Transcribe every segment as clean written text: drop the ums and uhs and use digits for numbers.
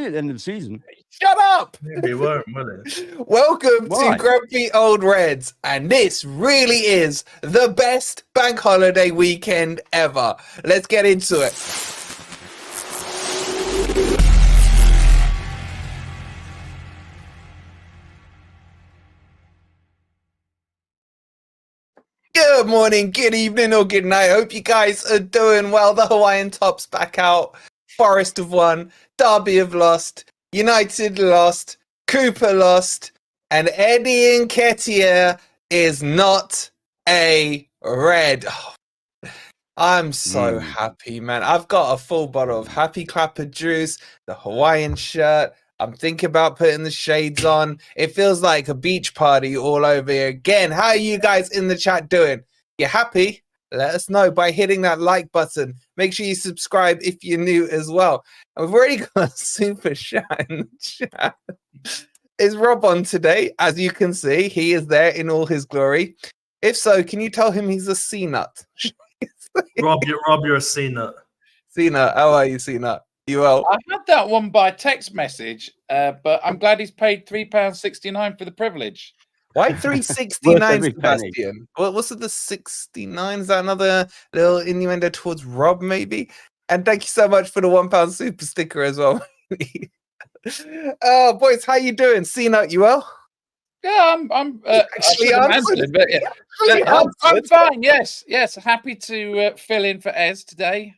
at the end of the season. Shut up! Maybe it won't, will it? Welcome Why? to Grumpy Old Reds, and this really is the best bank holiday weekend ever. Let's get into it. Good morning, good evening, or good night. Hope you guys are doing well. The Hawaiian Top's back out. Forest have won. Derby have lost. United lost. Cooper lost. And Eddie Nketiah is not a red. Oh, I'm so happy, man. I've got a full bottle of Happy Clapper juice, the Hawaiian shirt. I'm thinking about putting the shades on. It feels like a beach party all over here again. How are you guys in the chat doing? You happy? Let us know by hitting that like button. Make sure you subscribe if you're new as well. And we've already got a super chat in the chat. Is Rob on today? As you can see, he is there in all his glory. If so, can you tell him he's a C-nut? Rob, you're a C-nut. C-nut, how are you, C-nut? You well? I had that one by text message, but I'm glad he's paid £3.69 for the privilege. Why 369, Sebastian? What's it, the 69? Is that another little innuendo towards Rob, maybe? And thank you so much for the £1 super sticker as well. Boys, how you doing? C-Note, you well? Yeah, I'm actually answered, but yeah. I'm fine. Yes. Happy to fill in for Ez today.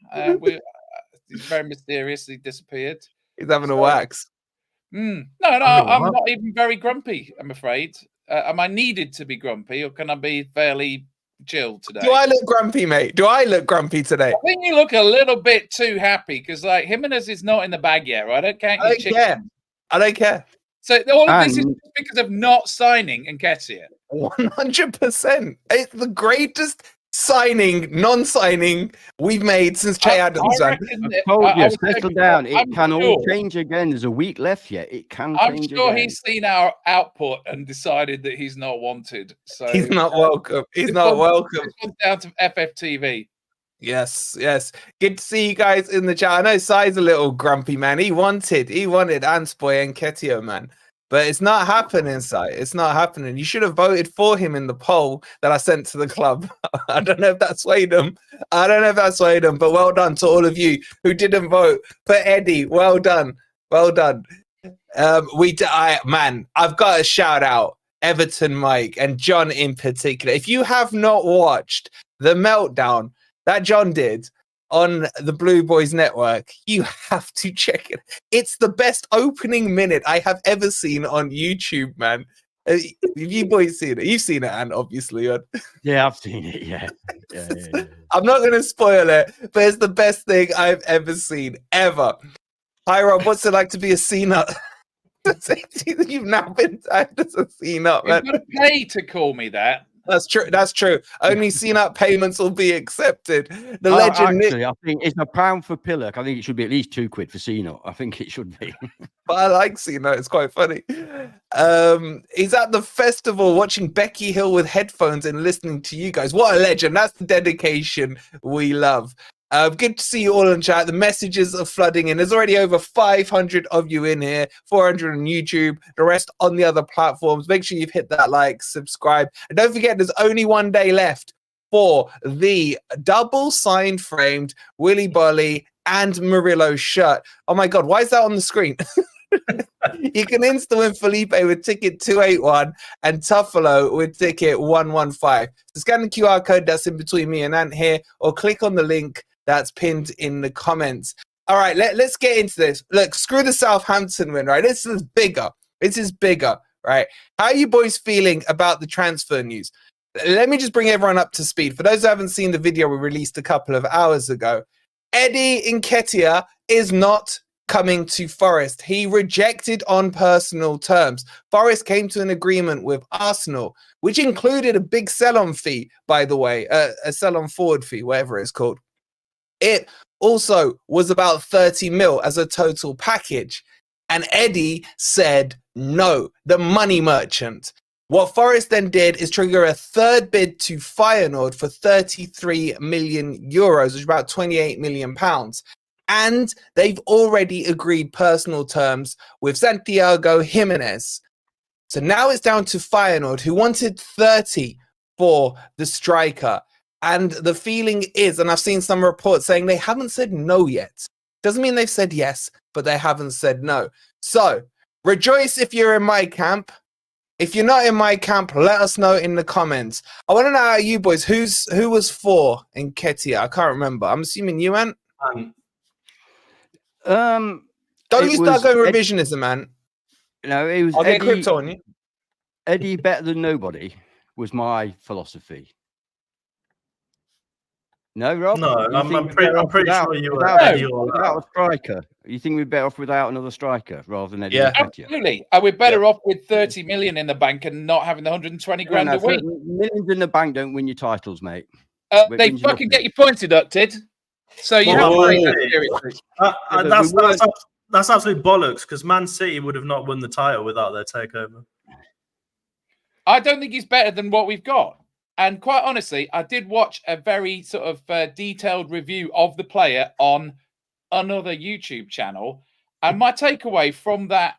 He's very mysteriously disappeared. He's having a wax. No, I'm not even very grumpy, I'm afraid. Am I needed to be grumpy, or can I be fairly chill today? Do I look grumpy, mate? Do I look grumpy today? I think you look a little bit too happy because, like, Jimenez is not in the bag yet, right? I don't care. So all of this is because of not signing Nketiah. 100%. It's the greatest non-signing we've made since Che Adams. I told you, settle down. It can all change again. There's a week left yet. It can change again. I'm sure he's seen our output and decided that he's not wanted. So he's not welcome. He's not welcome. This one's down to FFTV. Yes. Good to see you guys in the chat. I know Sai's a little grumpy, man. He wanted Anspoy and Nketiah, man. But it's not happening, Sai. It's not happening. You should have voted for him in the poll that I sent to the club. I don't know if that swayed him. But well done to all of you who didn't vote for Eddie. Well done. I've got to shout out Everton Mike and John in particular. If you have not watched the meltdown that John did on the Blue Boys Network, you have to check it. It's the best opening minute I have ever seen on YouTube, man. Have you boys seen it? You've seen it, Anne, obviously. Yeah, I've seen it, yeah. I'm not going to spoil it, but it's the best thing I've ever seen, ever. Hi, Rob. What's it like to be a C-nut? You've now been tagged as a C-nut, man. You've got to pay to call me that. That's true. Only C-nut payments will be accepted. The legend. Actually, I think it's £1 for Pillock. I think it should be at least £2 for C-nut. I think it should be. But I like C-nut. It's quite funny. He's at the festival watching Becky Hill with headphones and listening to you guys. What a legend. That's the dedication we love. Good to see you all in chat. The messages are flooding in. There's already over 500 of you in here, 400 on YouTube, the rest on the other platforms. Make sure you've hit that like, subscribe. And don't forget, there's only one day left for the double signed framed Willy Bolly and Murillo shirt. Oh my God, why is that on the screen? You can insta-win Felipe with ticket 281 and Tuffalo with ticket 115. So scan the QR code that's in between me and Ant here, or click on the link that's pinned in the comments. All right, let's get into this. Look, screw the Southampton win, right? This is bigger, right? How are you boys feeling about the transfer news? Let me just bring everyone up to speed. For those who haven't seen the video we released a couple of hours ago, Eddie Nketiah is not coming to Forest. He rejected on personal terms. Forest came to an agreement with Arsenal, which included a big sell-on fee, by the way, a sell-on forward fee, whatever it's called. It also was about 30 mil as a total package. And Eddie said no, the money merchant. What Forest then did is trigger a third bid to Feyenoord for 33 million euros, which is about 28 million pounds. And they've already agreed personal terms with Santiago Jimenez. So now it's down to Feyenoord, who wanted 30 for the striker. And the feeling is, and I've seen some reports saying they haven't said no yet. Doesn't mean they've said yes, but they haven't said no. So rejoice if you're in my camp. If you're not in my camp, let us know in the comments. I want to know out of you boys, who was for Nketiah? I can't remember. I'm assuming you, Ant? Don't you start going revisionism, man. No, it was I'll get crypto on you. Eddie better than nobody was my philosophy. No, Rob? No, I'm pretty sure you were Eddie without a striker. You think we're better off without another striker rather than Eddie? Yeah, absolutely. Are we better off with 30 million in the bank and not having the 120 grand a week? Millions in the bank don't win you titles, mate. They fucking get your points deducted. So you have to take that seriously. That's absolute bollocks, because Man City would have not won the title without their takeover. I don't think he's better than what we've got. And quite honestly, I did watch a very sort of detailed review of the player on another YouTube channel. And my takeaway from that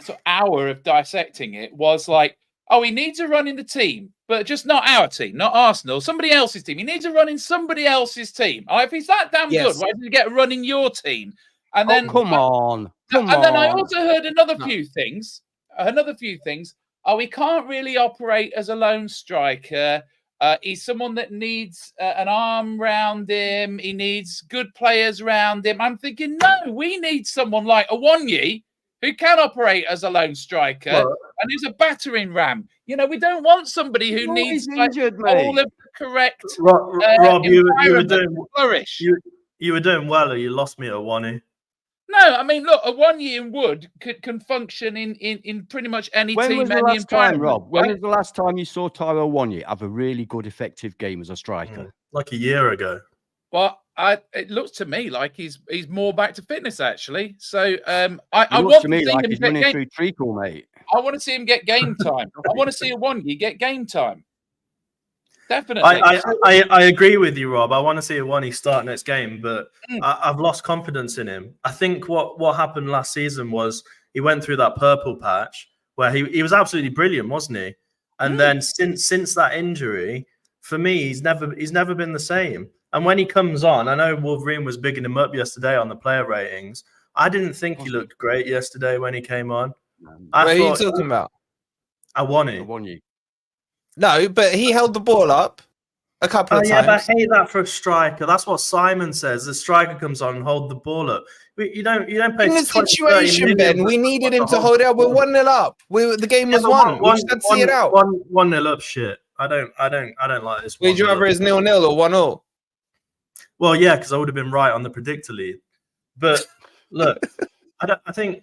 sort of hour of dissecting it was like, oh, he needs a run in the team, but just not our team, not Arsenal, somebody else's team. He needs a run in somebody else's team. Oh, if he's that damn good, why didn't he get a run in your team? And then, come on. Then I also heard another few things. Oh, he can't really operate as a lone striker. He's someone that needs an arm round him. He needs good players around him. I'm thinking, no, we need someone like Awoniyi who can operate as a lone striker and who's a battering ram. You know, we don't want somebody who needs injured, all of the correct Rob, you were doing flourish. You were doing well, or you lost me at Awoniyi. No, I mean, look, Awoniyi and Wood can function in pretty much any team. When was the any last time, Rob? Right? When was the last time you saw Tyrell Awoniyi have a really good, effective game as a striker? Like a year ago. Well, it looks to me like he's more back to fitness, actually. So I want to me like he's running through treacle, mate. I want to see him get game time. I want to see Awoniyi get game time. Definitely. I agree with you, Rob. I want to see Awoniyi start next game, but I've lost confidence in him. I think what happened last season was he went through that purple patch where he was absolutely brilliant, wasn't he? And then since that injury, for me, he's never been the same. And when he comes on, I know Wolverine was bigging him up yesterday on the player ratings. I didn't think he looked great yesterday when he came on. What are you talking about? Awoniyi. No, but he held the ball up a couple of times. Yeah, but I hate that for a striker. That's what Simon says. The striker comes on and hold the ball up. You don't pay. In the situation, Ben, we needed him to hold it up. We're 1-0 up. The game was won. We should see it out. 1-0 up. Shit. I don't like this. Would you rather is 0-0 or 1-0? Well, yeah, because I would have been right on the predictor lead. But look, I think.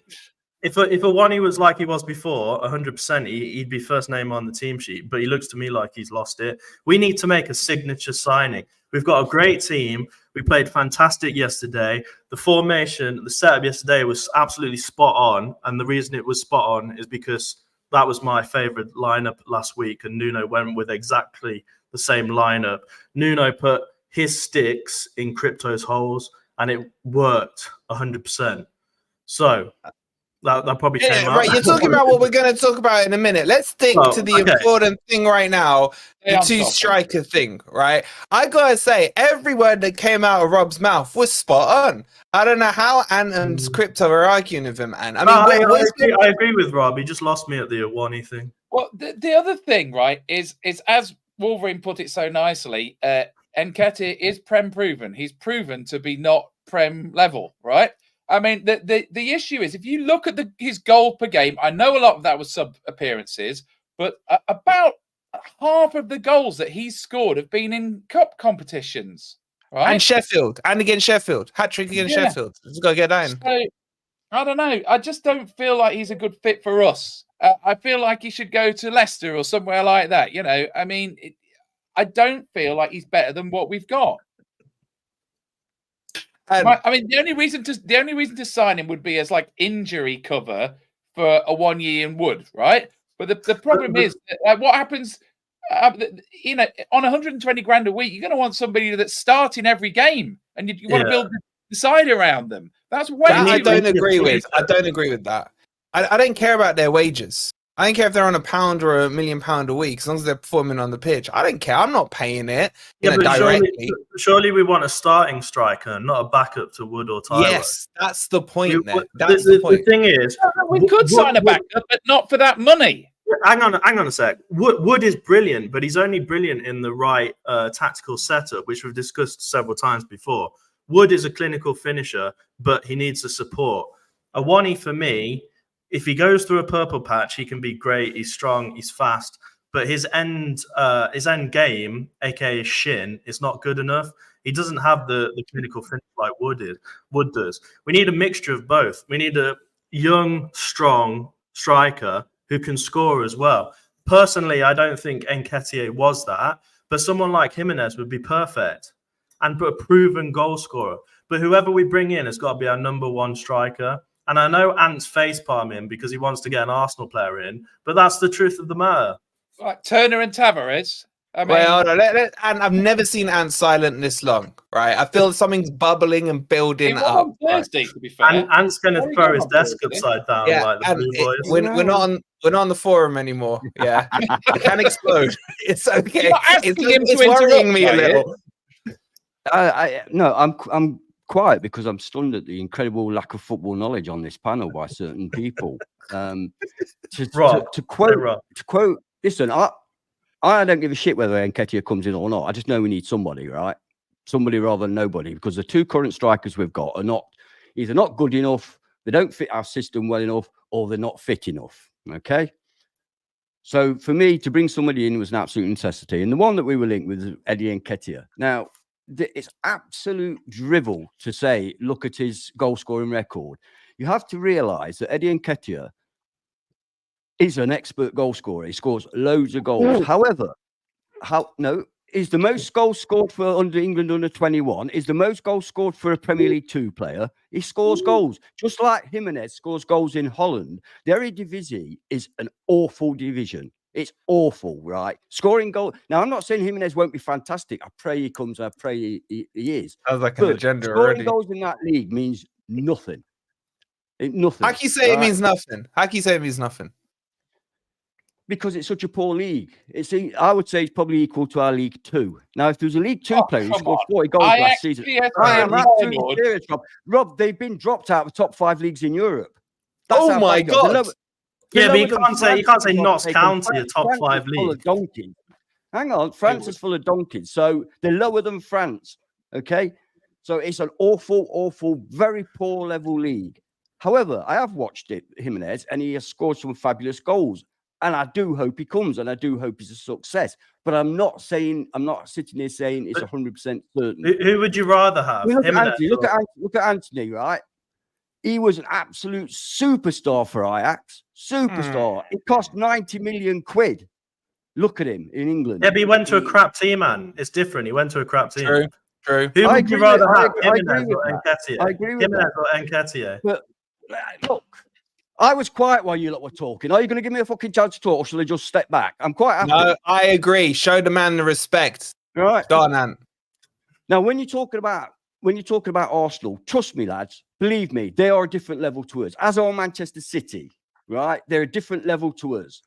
If Awoniyi was like he was before, 100%, he'd be first name on the team sheet. But he looks to me like he's lost it. We need to make a signature signing. We've got a great team. We played fantastic yesterday. The formation, the setup yesterday was absolutely spot on. And the reason it was spot on is because that was my favourite lineup last week. And Nuno went with exactly the same lineup. Nuno put his sticks in Crypto's holes, and it worked 100%. So... That probably came out. Right, you're talking about what we're going to talk about in a minute. Let's stick to the important thing right now, the two-striker thing, right? I got to say, every word that came out of Rob's mouth was spot on. I don't know how Ant and Crypto are arguing with him, Ant. I agree with Rob. He just lost me at the Awoniyi thing. Well, the other thing, right, is as Wolverine put it so nicely, Nketiah is Prem-proven. He's proven to be not Prem level, right? I mean, the issue is, if you look at his goal per game, I know a lot of that was sub-appearances, but about half of the goals that he's scored have been in cup competitions, right? And Sheffield, and against Sheffield. Hat-trick against Sheffield. He's got to get that in. So, I don't know. I just don't feel like he's a good fit for us. I feel like he should go to Leicester or somewhere like that. You know, I mean, I don't feel like he's better than what we've got. I mean, the only reason to sign him would be as like injury cover for Awoniyi and Wood, right? But the problem is, what happens? On 120 grand a week, you're going to want somebody that's starting every game, and you want to build the side around them. That's way That I too don't much. agree with. I don't agree with that. I don't care about their wages. I don't care if they're on £1 or £1 million a week, as long as they're performing on the pitch. I don't care. I'm not paying it, Yeah, but directly. surely we want a starting striker, not a backup to Wood or Tyler. Yes, that's the point. We- That's the point. The thing is, We could sign a backup, but not for that money. hang on a sec. Wood is brilliant, but he's only brilliant in the right tactical setup, which we've discussed several times before. Wood is a clinical finisher, but he needs the support. Awani, for me, if he goes through a purple patch, he can be great. He's strong. He's fast. But his end game, aka shin, is not good enough. He doesn't have the clinical finish like Wood does. We need a mixture of both. We need a young, strong striker who can score as well. Personally, I don't think Nketiah was that, but someone like Jimenez would be perfect and a proven goal scorer. But whoever we bring in has got to be our number one striker. And I know Ant's face-palm him because he wants to get an Arsenal player in, but that's the truth of the matter. Like Turner and Tavares. I mean, Well, and I've never seen Ant silent this long, right? I feel something's bubbling and building he up. won on Thursday, to be fair. Ant's going to Very throw good his on desk Thursday. upside down Yeah, like the and Blue Boys. we're not on the forum anymore. Yeah, it can explode. It's okay. You're not asking him It's to worrying me a interrupt, little. No, I'm quiet because I'm stunned at the incredible lack of football knowledge on this panel by certain people. To quote, listen, I don't give a shit whether Nketiah comes in or not. I just know we need somebody, right? Somebody rather than nobody, because the two current strikers we've got are either not good enough, they don't fit our system well enough, or they're not fit enough. Okay. So for me, to bring somebody in was an absolute necessity. And the one that we were linked with is Eddie Nketiah. Now, it's absolute drivel to say, look at his goal scoring record. You have to realize that Eddie Nketiah is an expert goal scorer. He scores loads of goals. However, is the most goals scored for England under 21, is the most goals scored for a Premier League 2 player. He scores goals. Just like Jimenez scores goals in Holland. The Eredivisie is an awful division. It's awful, right? Scoring goals. Now, I'm not saying Jimenez won't be fantastic. I pray he comes. I pray he is. Sounds like an agenda scoring already. goals in that league means nothing. Nothing. How can you say it means nothing? How can you say it means nothing? Because it's such a poor league. I would say it's probably equal to our League 2. Now, if there was a League 2 player who scored 40 goals last season, I am absolutely serious, Rob. Rob, they've been dropped out of the top 5 leagues in Europe. That's oh my God! Yeah, but you can't say Notts County a top 5 league. Hang on, France is full of donkeys, so they're lower than France. Okay, so it's an awful, very poor level league. However, I have watched Jimenez, and he has scored some fabulous goals. And I do hope he comes, and I do hope he's a success. But I'm not sitting here saying it's 100% certain. Who would you rather have? Look at Anthony, right? He was an absolute superstar for Ajax. Superstar. It cost 90 million quid. Look at him in England. Yeah, but he went to a crap team, man. It's different. He went to a crap team. True. Who would you rather have? Jimenez or Nketiah? I agree with Jimenez or Nketiah? But look, I was quiet while you lot were talking. Are you going to give me a fucking chance to talk, or shall I just step back? I'm quite happy. No, I agree. Show the man the respect. Right. Go on, Ant. Now, when you're talking about Arsenal, trust me, lads, believe me, they are a different level to us. As are Manchester City, right? They're a different level to us.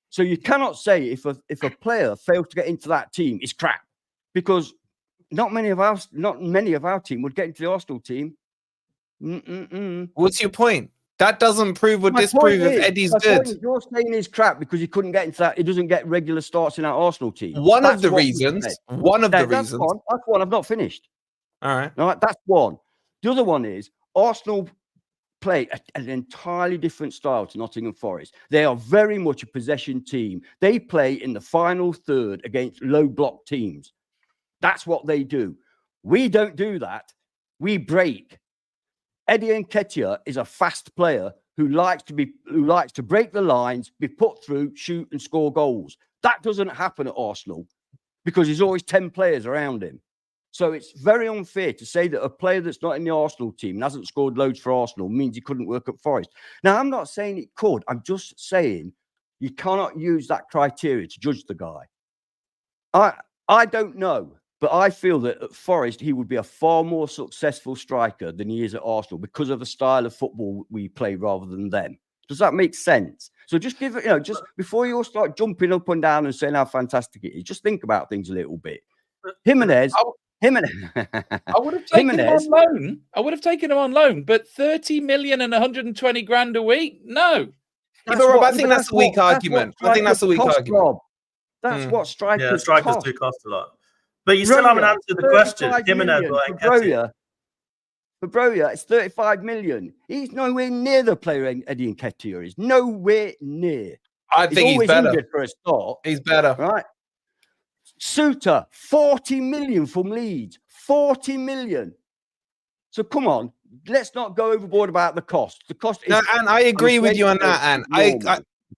So you cannot say if a player fails to get into that team, it's crap, because not many of our team would get into the Arsenal team. What's your point? That doesn't prove or disprove if Eddie's good. You're saying he's crap because he couldn't get into that. He doesn't get regular starts in our Arsenal team. One of the reasons. That's one. I've not finished. All right. That's one. The other one is Arsenal play an entirely different style to Nottingham Forest. They are very much a possession team. They play in the final third against low block teams. That's what they do. We don't do that. We break. Eddie Nketiah is a fast player who likes to break the lines, be put through, shoot and score goals. That doesn't happen at Arsenal because there's always 10 players around him. So it's very unfair to say that a player that's not in the Arsenal team and hasn't scored loads for Arsenal means he couldn't work at Forest. Now, I'm not saying it could. I'm just saying you cannot use that criteria to judge the guy. I don't know. But I feel that at Forest, he would be a far more successful striker than he is at Arsenal because of the style of football we play rather than them. Does that make sense? So just give it, just before you all start jumping up and down and saying how fantastic it is, just think about things a little bit. Jimenez. I would have taken him on loan. I would have taken him on loan, but 30 million and 120 grand a week? No. Yeah, but Rob, I think that's a weak argument. I think that's a weak argument. Rob. That's what strikers do cost a lot. But you still haven't answered the question. Jimenez or Nketiah. For Broja, it's 35 million. He's nowhere near the player Eddie Nketiah is. Nowhere near. I think he's better. For a start. He's better. Right. Suter, 40 million from Leeds. 40 million. So come on. Let's not go overboard about the cost. The cost is... No, and I agree with you on that, and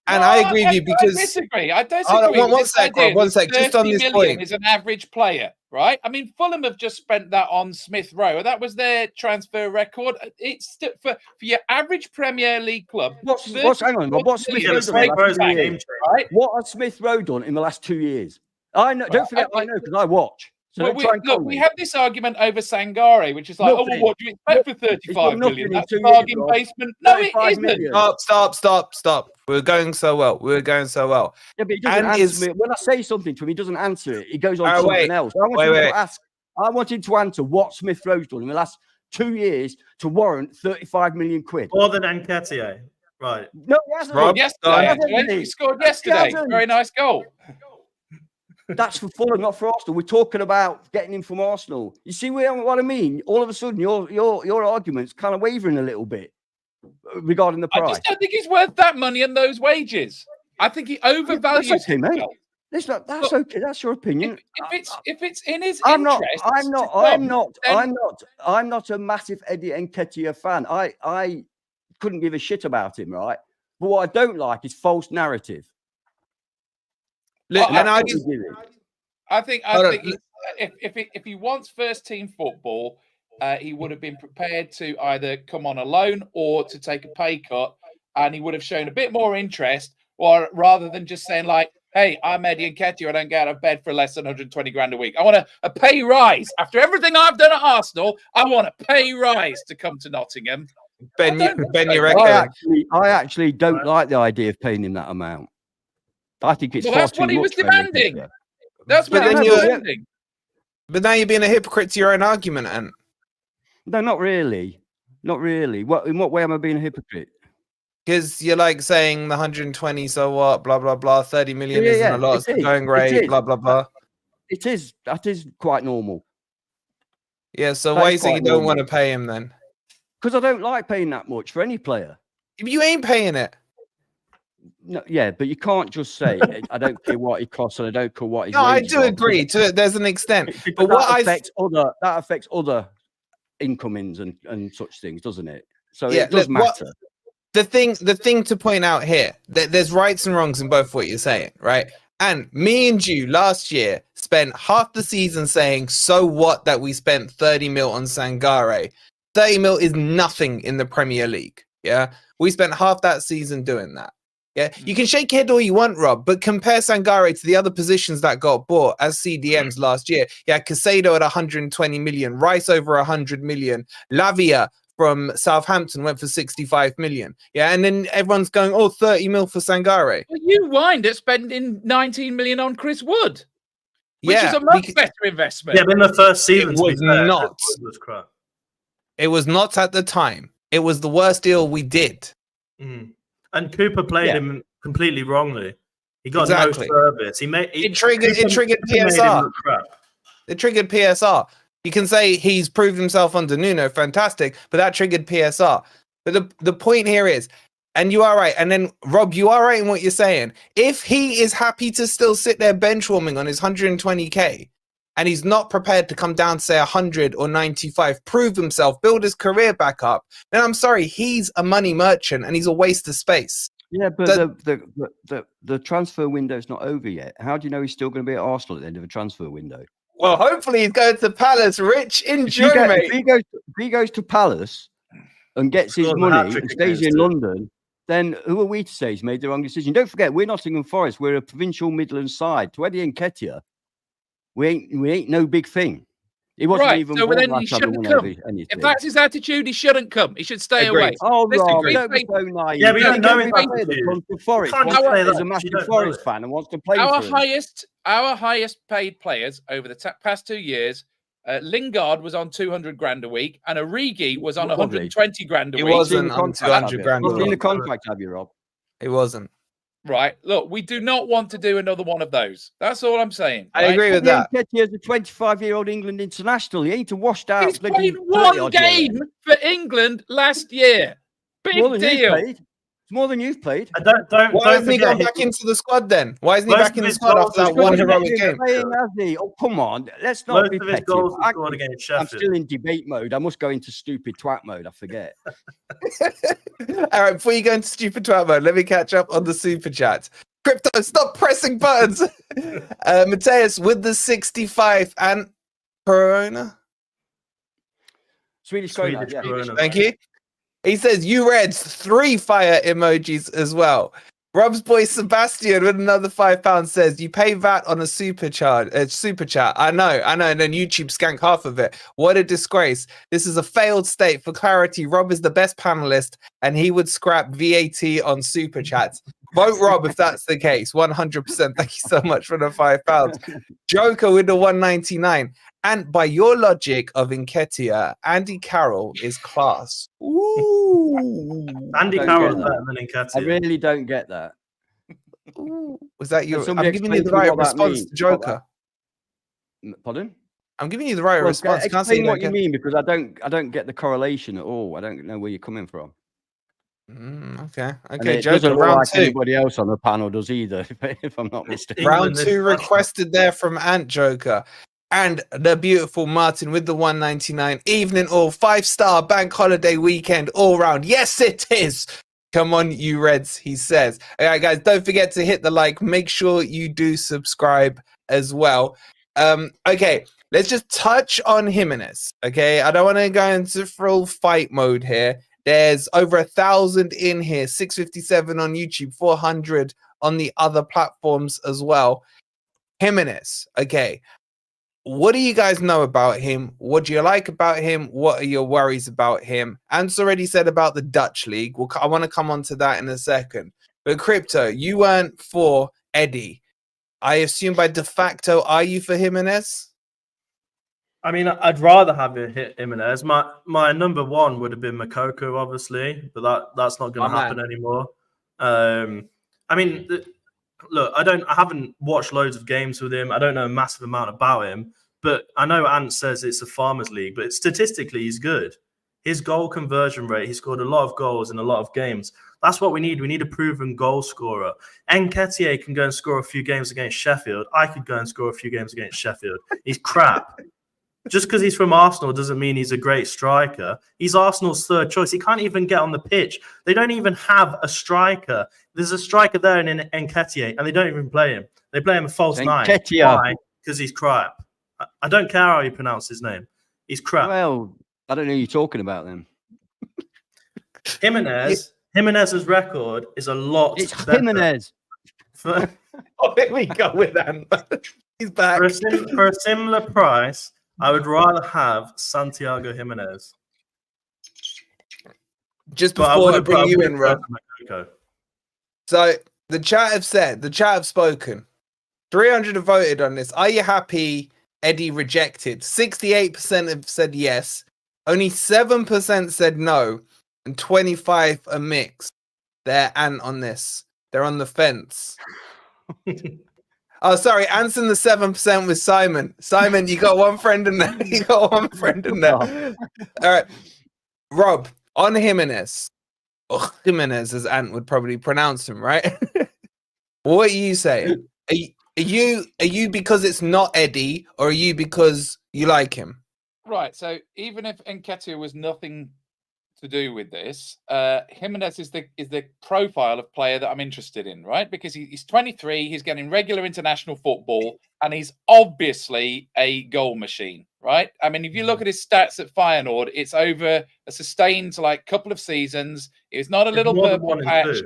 I agree with you because... I disagree. I disagree. One sec. Just on this point. Is an average player, right? I mean, Fulham have just spent that on Smith Rowe. That was their transfer record. It's for your average Premier League club. What's Smith Rowe done in the last 2 years? I know. Don't forget, I know because I watch. So we had this argument over Sangare, which is like, what do you expect for 35 million? That's a bargain basement. No, it isn't. Stop. We're going so well. Yeah, but he doesn't answer me. When I say something to him, he doesn't answer it. He goes on to something else. I want him to answer what Smith Rowe's done in the last 2 years to warrant 35 million quid. More than Nketiah. Right. No, he hasn't. Rob, yesterday. He scored yesterday. Very nice goal. That's for Fulham, not for Arsenal. We're talking about getting him from Arsenal. You see what I mean? All of a sudden, your argument's kind of wavering a little bit regarding the price. I just don't think he's worth that money and those wages. I think he overvalues. That's okay, mate. That's okay. That's your opinion. If it's in his interest, I'm not a massive Eddie Nketiah fan. I couldn't give a shit about him, right? But what I don't like is false narrative. I think if he wants first team football, he would have been prepared to either come on a loan or to take a pay cut, and he would have shown a bit more interest, or rather than just saying like, "Hey, I'm Eddie Nketiah. I don't get out of bed for less than 120 grand a week. I want a pay rise after everything I've done at Arsenal. I want a pay rise to come to Nottingham." Ben, you reckon? I actually don't like the idea of paying him that amount. I think it's that's what he was demanding. That's what he was demanding. But now you're being a hypocrite to your own argument, and no, not really. Not really. In what way am I being a hypocrite? Because you're like saying the 120, so what? Blah blah blah. 30 million isn't a lot. It's going great. Blah blah blah. It is. That is quite normal. Yeah. So why is it you don't want to pay him then? Because I don't like paying that much for any player. You ain't paying it. No, yeah, but you can't just say I don't care what he costs and I don't care what he's. No, I do agree to there's an extent, but that affects other incomings and such things, doesn't it? So it does matter. The thing to point out here, there's rights and wrongs in both what you're saying, right? And me and you last year spent half the season saying, so what that we spent 30 mil on Sangare. 30 mil is nothing in the Premier League. Yeah, we spent half that season doing that. Yeah, you can shake your head all you want, Rob, but compare Sangare to the other positions that got bought as CDMs last year. Yeah, Casado at 120 million, Rice over 100 million, Lavia from Southampton went for 65 million. Yeah, and then everyone's going, 30 mil for Sangare. Well, you whined at spending 19 million on Chris Wood, which is a much better investment. Yeah, but in the first season, it was not. It was not at the time. It was the worst deal we did. Mm. And Cooper played him completely wrongly. He got no service. It triggered PSR. It triggered PSR. You can say he's proved himself under Nuno, fantastic, but that triggered PSR. But the point here is, and you are right, and then Rob, you are right in what you're saying. If he is happy to still sit there bench warming on his 120k, and he's not prepared to come down to say 100 or 95, prove himself, build his career back up, then I'm sorry, he's a money merchant and he's a waste of space. Yeah, but the transfer window's not over yet. How do you know he's still going to be at Arsenal at the end of a transfer window? Well, hopefully he's going to Palace. Rich, enjoy, mate. If he goes to Palace and gets his money and stays in London, then who are we to say he's made the wrong decision? Don't forget, we're Nottingham Forest. We're a provincial Midlands side. To Eddie Nketiah, We ain't no big thing. He wasn't Right, even so born then last he time shouldn't won come. anything. If that's his attitude, he shouldn't come. He should stay Agreed. away. Oh, Listen, Rob, we don't be pay- so naive. Yeah, we You don't think know every his player that attitude. comes to Forest can't wants- just say that, is a 'cause you massive don't know Forest it. fan and wants to play our for him. highest paid players over the past 2 years, Lingard was on 200 grand a week, and Origi was on What was he? 120 grand a He week. wasn't Seen the on contract, have 200 you? grand a You've seen the week. contract, have you, Rob? He wasn't. Right. Look, we do not want to do another one of those. That's all I'm saying. I right? agree with that. Nketiah is a 25-year-old England international. He ain't a washed out. He's bloody played 30 one odd year game end. for England last year. More Big than you've deal. played. It's more than you've played. And don't Why hasn't he forget gone back into the squad then? Why isn't he Most back of in the his squad goals after that are one scored heroic against game? Playing, has he? Oh, come on. Let's not Most be of his petty. goals are scored against I'm Sheffield. still in debate mode. I must go into stupid twat mode. I forget. All right, before you go into stupid twat mode, let me catch up on the super chat. Crypto, stop pressing buttons. Mateus with the 65 and Corona. Swedish Swedish krona, yeah. krona. Thank you. He says, you Reds, 3 fire emojis as well. Rob's boy Sebastian with another £5 says, you pay VAT on a super chat. I know. And then YouTube skank half of it. What a disgrace. This is a failed state. For clarity, Rob is the best panelist and he would scrap VAT on super chats. Vote Rob if that's the case. 100%. Thank you so much for the £5. Joker with the 199. And by your logic of Nketiah, Andy Carroll is class. Ooh. Andy Don't Carroll's get better that. than I Nketiah. really don't get that. Ooh. Was that your? somebody I'm giving you the explain to me right what that response means? to Joker. Pardon? I'm giving you the right Well, response. Can't say explain what you don't mean, because I don't get the correlation at all. I don't know where you're coming from. Okay. And Okay, it Joker, doesn't look round like 2. anybody else on the panel does either, if I'm not mistaken. Round England 2 is- requested there from Ant Joker. And the beautiful Martin with the 199. Evening all, 5-star bank holiday weekend all round. Yes, it is. Come on, you Reds, he says. All right, guys, don't forget to hit the like. Make sure you do subscribe as well. Okay, let's just touch on Jimenez. Okay, I don't want to go into full fight mode here. There's over 1,000 in here, 657 on YouTube, 400 on the other platforms as well. Jimenez, okay. What do you guys know about him? What do you like about him? What are your worries about him? Ant's already said about the Dutch league. Well, I want to come on to that in a second. But Crypto, you weren't for Eddie. I assume by de facto, are you for Jimenez? I mean, I'd rather have it hit Jimenez. My number one would have been Makoko, obviously, but that's not going to happen anymore. I mean, look, I haven't watched loads of games with him. I don't know a massive amount about him, but I know Ant says it's a farmers league, but statistically he's good. His goal conversion rate, he scored a lot of goals in a lot of games. That's what we need. We need a proven goal scorer. Nketiah can go and score a few games against Sheffield. I could go and score a few games against Sheffield. He's crap. Just because he's from Arsenal doesn't mean he's a great striker. He's Arsenal's third choice. He can't even get on the pitch. They don't even have a striker. There's a striker there in Nketiah, and they don't even play him. They play him a false nine. Why? Because he's crap. I don't care how you pronounce his name. He's crap. Well, I don't know who you're talking about then. Jimenez's record is a lot It's better. Jimenez. Oh, here we go with Ant. He's back. For a similar price, I would rather have Santiago Jimenez. Just before I bring you in, Rob. Makoko. So the chat have spoken. 300 have voted on this. Are you happy Eddie rejected? 68% have said yes. Only 7% said no. And 25 are mixed. They're Ant on this. They're on the fence. Oh, sorry. Ant's in the 7% with Simon. Simon, you got one friend in there. You got one friend in there. All right. Rob, on Jimenez. Oh, Jimenez, as Ant would probably pronounce him, right? What are you saying? Are you because it's not Eddie, or are you because you like him? Right. So even if Nketiah was nothing to do with this, Jimenez is the profile of player that I'm interested in, right? Because he's 23, he's getting regular international football, and he's obviously a goal machine, right? I mean, if you look at his stats at Feyenoord, it's over a sustained couple of seasons. It's not a little purple patch.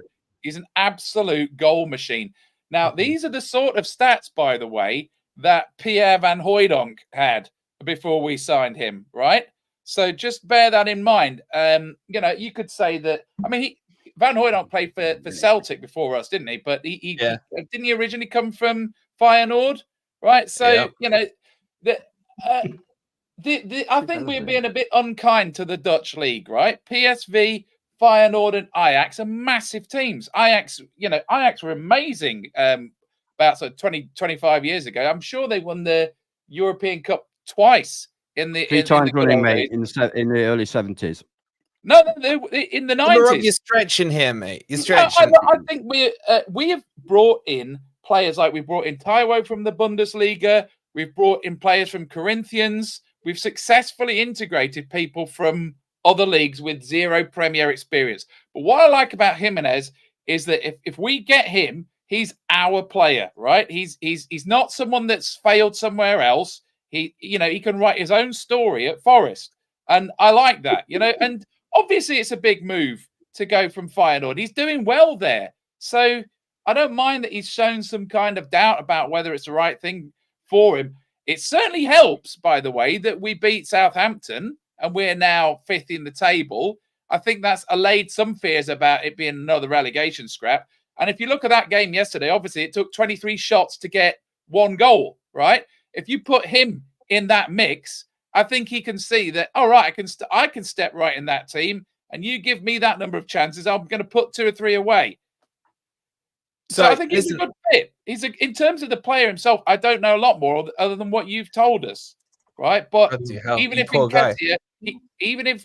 He's an absolute goal machine. Now, these are the sort of stats, by the way, that Pierre Van Hooijdonk had before we signed him, right? So just bear that in mind. You know, you could say that. I mean, Van Hooijdonk played for Celtic before us, didn't he? But he didn't he originally come from Feyenoord, right? So you know, I think we're being a bit unkind to the Dutch league, right? PSV, Feyenoord, and Ajax are massive teams. Ajax were amazing about 20-25 years ago. I'm sure they won the European Cup twice in the three times running, mate, days. in the early 70s. No, in the 90s. You're stretching here, mate. You're stretching. I think we have brought in players like we brought in Taiwo from the Bundesliga. We've brought in players from Corinthians. We've successfully integrated people from other leagues with zero Premier experience. But what I like about Jimenez is that if we get him, he's our player, right? He's not someone that's failed somewhere else. He can write his own story at Forest, and I like that. And obviously it's a big move to go from Feyenoord. He's doing well there, so I don't mind that he's shown some kind of doubt about whether it's the right thing for him. It certainly helps, by the way, that we beat Southampton and we're now 5th in the table. I think that's allayed some fears about it being another relegation scrap. And if you look at that game yesterday, obviously it took 23 shots to get 1 goal, right? If you put him in that mix, I think he can see that, all right, I can step right in that team, and you give me that number of chances, I'm going to put 2 or 3 away. So I think he's a good fit. In terms of the player himself, I don't know a lot more other than what you've told us, right? But even if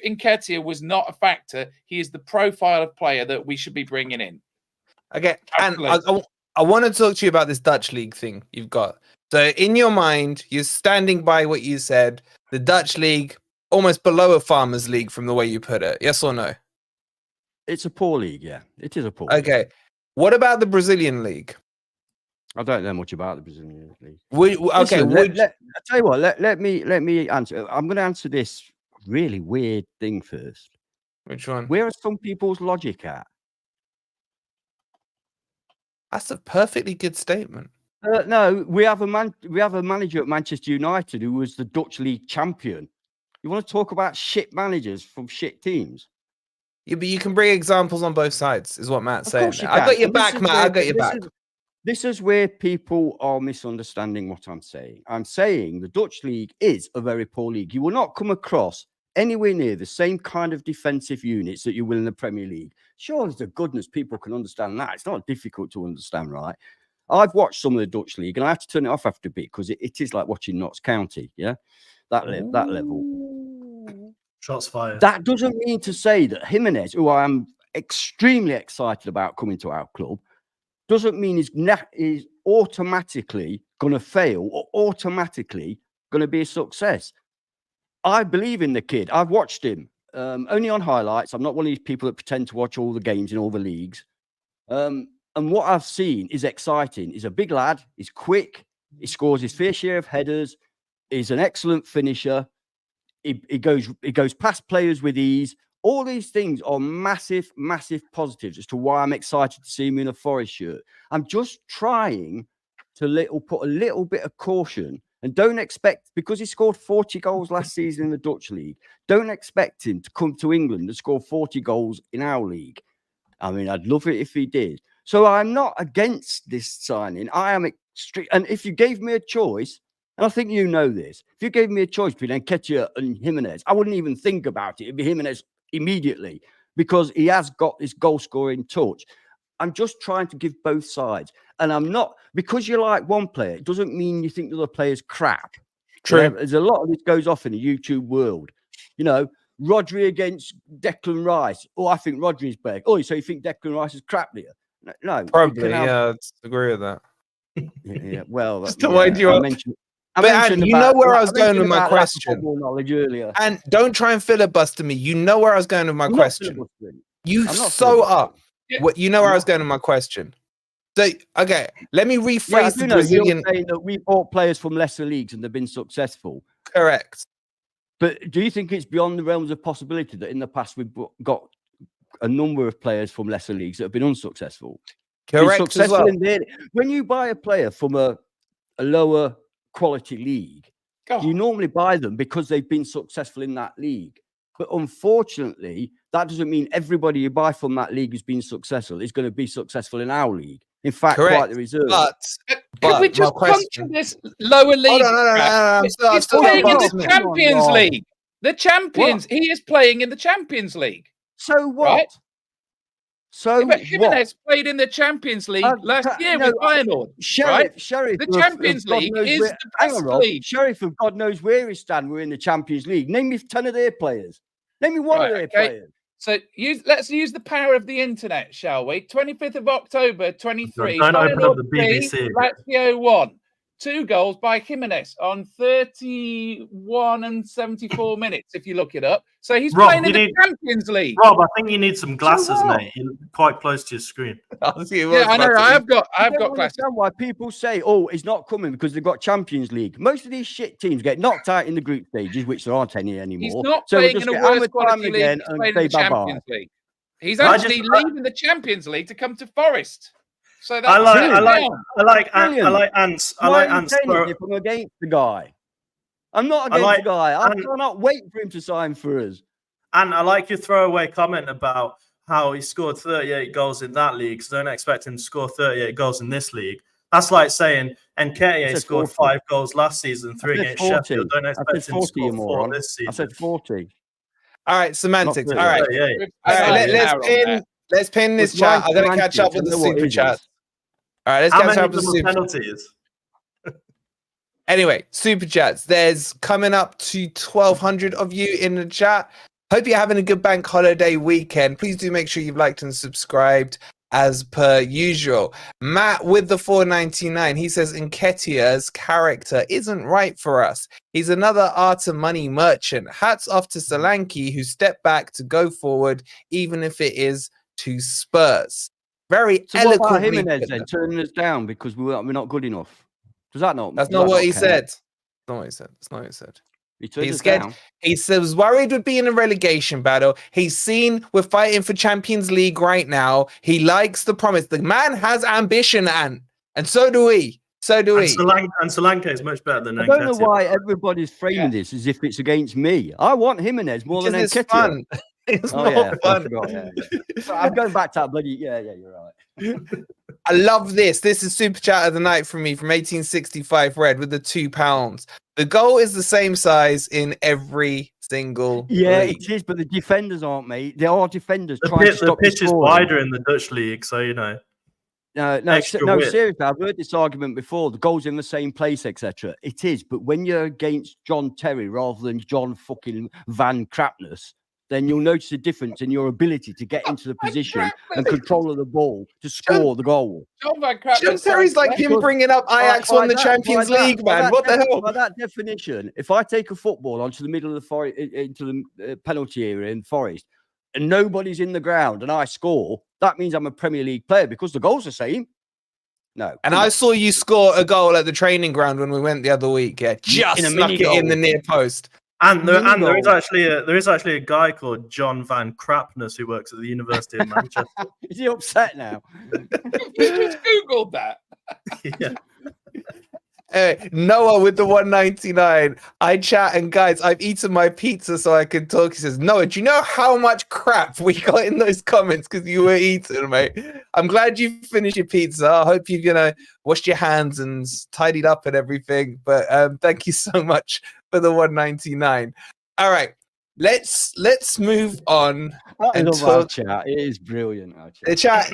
Nketiah was not a factor, he is the profile of player that we should be bringing in. Okay, absolutely. And I want to talk to you about this Dutch league thing you've got. So in your mind, you're standing by what you said, the Dutch league, almost below a farmers league from the way you put it. Yes or no? It's a poor league, yeah. It is a poor league. Okay. What about the Brazilian league? I don't know much about the Brazilian league. I tell you what, let me answer. I'm going to answer this really weird thing first. Which one? Where are some people's logic at? That's a perfectly good statement. No, we have a manager at Manchester United who was the Dutch league champion. You want to talk about shit managers from shit teams? Yeah, but you can bring examples on both sides, is what Matt's saying. I got your back, Matt. I got your back. This is where people are misunderstanding what I'm saying. I'm saying the Dutch league is a very poor league. You will not come across anywhere near the same kind of defensive units that you will in the Premier League. Sure, as to goodness, people can understand that. It's not difficult to understand, right? I've watched some of the Dutch league, and I have to turn it off after a bit because it is like watching Notts County. Yeah, that level. Shots fired. That doesn't mean to say that Jimenez, who I am extremely excited about coming to our club, doesn't mean he's automatically going to fail or automatically going to be a success. I believe in the kid. I've watched him only on highlights. I'm not one of these people that pretend to watch all the games in all the leagues. And what I've seen is exciting. He's a big lad. He's quick. He scores his fair share of headers. He's an excellent finisher. He goes past players with ease. All these things are massive, massive positives as to why I'm excited to see him in a Forest shirt. I'm just trying to put a little bit of caution, and don't expect, because he scored 40 goals last season in the Dutch league, don't expect him to come to England and score 40 goals in our league. I mean, I'd love it if he did. So I'm not against this signing. I am extreme. And if you gave me a choice, and I think you know this, if you gave me a choice between Nketiah and Jimenez, I wouldn't even think about it. It'd be Jimenez immediately because he has got this goal-scoring touch. I'm just trying to give both sides. And I'm not, because you like one player, it doesn't mean you think the other player's crap. True. You know, there's a lot of this goes off in the YouTube world. You know, Rodri against Declan Rice. Oh, I think Rodri's better. Oh, so you think Declan Rice is crap there? No. Probably, yeah, I agree with that. Yeah, well, just the way you mentioned. But you know where I was going with my question. Knowledge earlier. And don't try and filibuster me. You know where I was going with my question. You so up. Yeah. You know where I was going with my question. So, okay, let me rephrase the Brazilian. You're saying that we bought players from lesser leagues and they've been successful. Correct. But do you think it's beyond the realms of possibility that in the past we've got a number of players from lesser leagues that have been unsuccessful? Correct. As well. When you buy a player from a lower quality league, God. you normally buy them because they've been successful in that league. But unfortunately, that doesn't mean everybody you buy from that league who's been successful is going to be successful in our league. In fact, Correct. quite the reserve. Can we my just question- puncture this lower league? I'm still He's playing in not the listening. Champions Come on, League. The Champions. He is playing in the Champions League. So what? Right? So But what? Jimenez played in the Champions League last year no, with Feyenoord. Sheriff, The of Champions God League knows is where- the hang best on, Rob. league. Sheriff of God knows where he stand. We're in the Champions League. Name me 10 of their players. Name me one of their players. So let's use the power of the internet, shall we? 25th of October, 23. Don't open up the Feyenoord 3, BBC. Lazio 1. 2 goals by Jimenez on 31 and 74 minutes, if you look it up. So he's Rob, playing in the Champions League. Rob, I think you need some glasses, what? mate. You're quite close to your screen. Yeah, I know. I've got I don't glasses. understand why people say, "Oh, he's not coming because they've got Champions League." Most of these shit teams get knocked out in the group stages, which there aren't any anymore. He's not so we playing just in a get hammered worse time quality league. again He's and playing in say the bye-bye. Champions League. He's I actually leaving the Champions League to come to Forest. So that's I like Brilliant. Ants. I Why like are you Ants. saying it if I'm against the guy? I'm not against the guy. I cannot wait for him to sign for us. And I like your throwaway comment about how he scored 38 goals in that league, so don't expect him to score 38 goals in this league. That's like saying Nketiah scored 5 goals last season, 3 against 40. Sheffield. Don't expect him to score 4 this season. I said 40. All right, semantics. All Not right. All right, let's pin this chat. I gotta catch up with the super chat. All right, let's catch up with the super penalties. Anyway, super chats. There's coming up to 1,200 of you in the chat. Hope you're having a good bank holiday weekend. Please do make sure you've liked and subscribed as per usual. Matt with the 499, he says Nketiah's character isn't right for us. He's another art and money merchant. Hats off to Solanke, who stepped back to go forward, even if it is to Spurs. Very so what about eloquently. Jimenez then turning us down because we're not good enough? Does that not? That's not what he said. That's not what he said. That's not what he said. He's scared. He was worried we'd be in a relegation battle. He's seen we're fighting for Champions League right now. He likes the promise. The man has ambition, and so do we. So do we. And Solanke is much better than Nketiah. I don't know why everybody's framing this as if it's against me. I want Jimenez more than Nketiah. Fun. It's more fun. I'm going back to that bloody. Yeah, you're right. I love this. This is super chat of the night from me from 1865 Red with the £2. The goal is the same size in every single league. It is, but the defenders aren't, mate. There are defenders trying to stop the pitch is wider in the Dutch league, so you know. No, seriously, I've heard this argument before. The goal's in the same place, etc. It is, but when you're against John Terry rather than John fucking Van Crapness, then you'll notice a difference in your ability to get into the position and control of the ball to score the goal. John Terry's like him bringing up Ajax on the Champions League, man. What the hell? By that definition, if I take a football onto the middle of the forest, into the penalty area in Forest, and nobody's in the ground, and I score, that means I'm a Premier League player because the goal's the same. No. And I saw you score a goal at the training ground when we went the other week. Yeah, just snuck it in the near post. And there is actually a guy called John Van Crapness who works at the University of Manchester. Is he upset now? You just Googled that. Yeah. Noah with the 199. I chat and guys, I've eaten my pizza so I can talk. He says, Noah, do you know how much crap we got in those comments because you were eating, mate? I'm glad you finished your pizza. I hope you've washed your hands and tidied up and everything. But thank you so much for the 199. All right, let's move on. I love our chat. It is brilliant. The chat.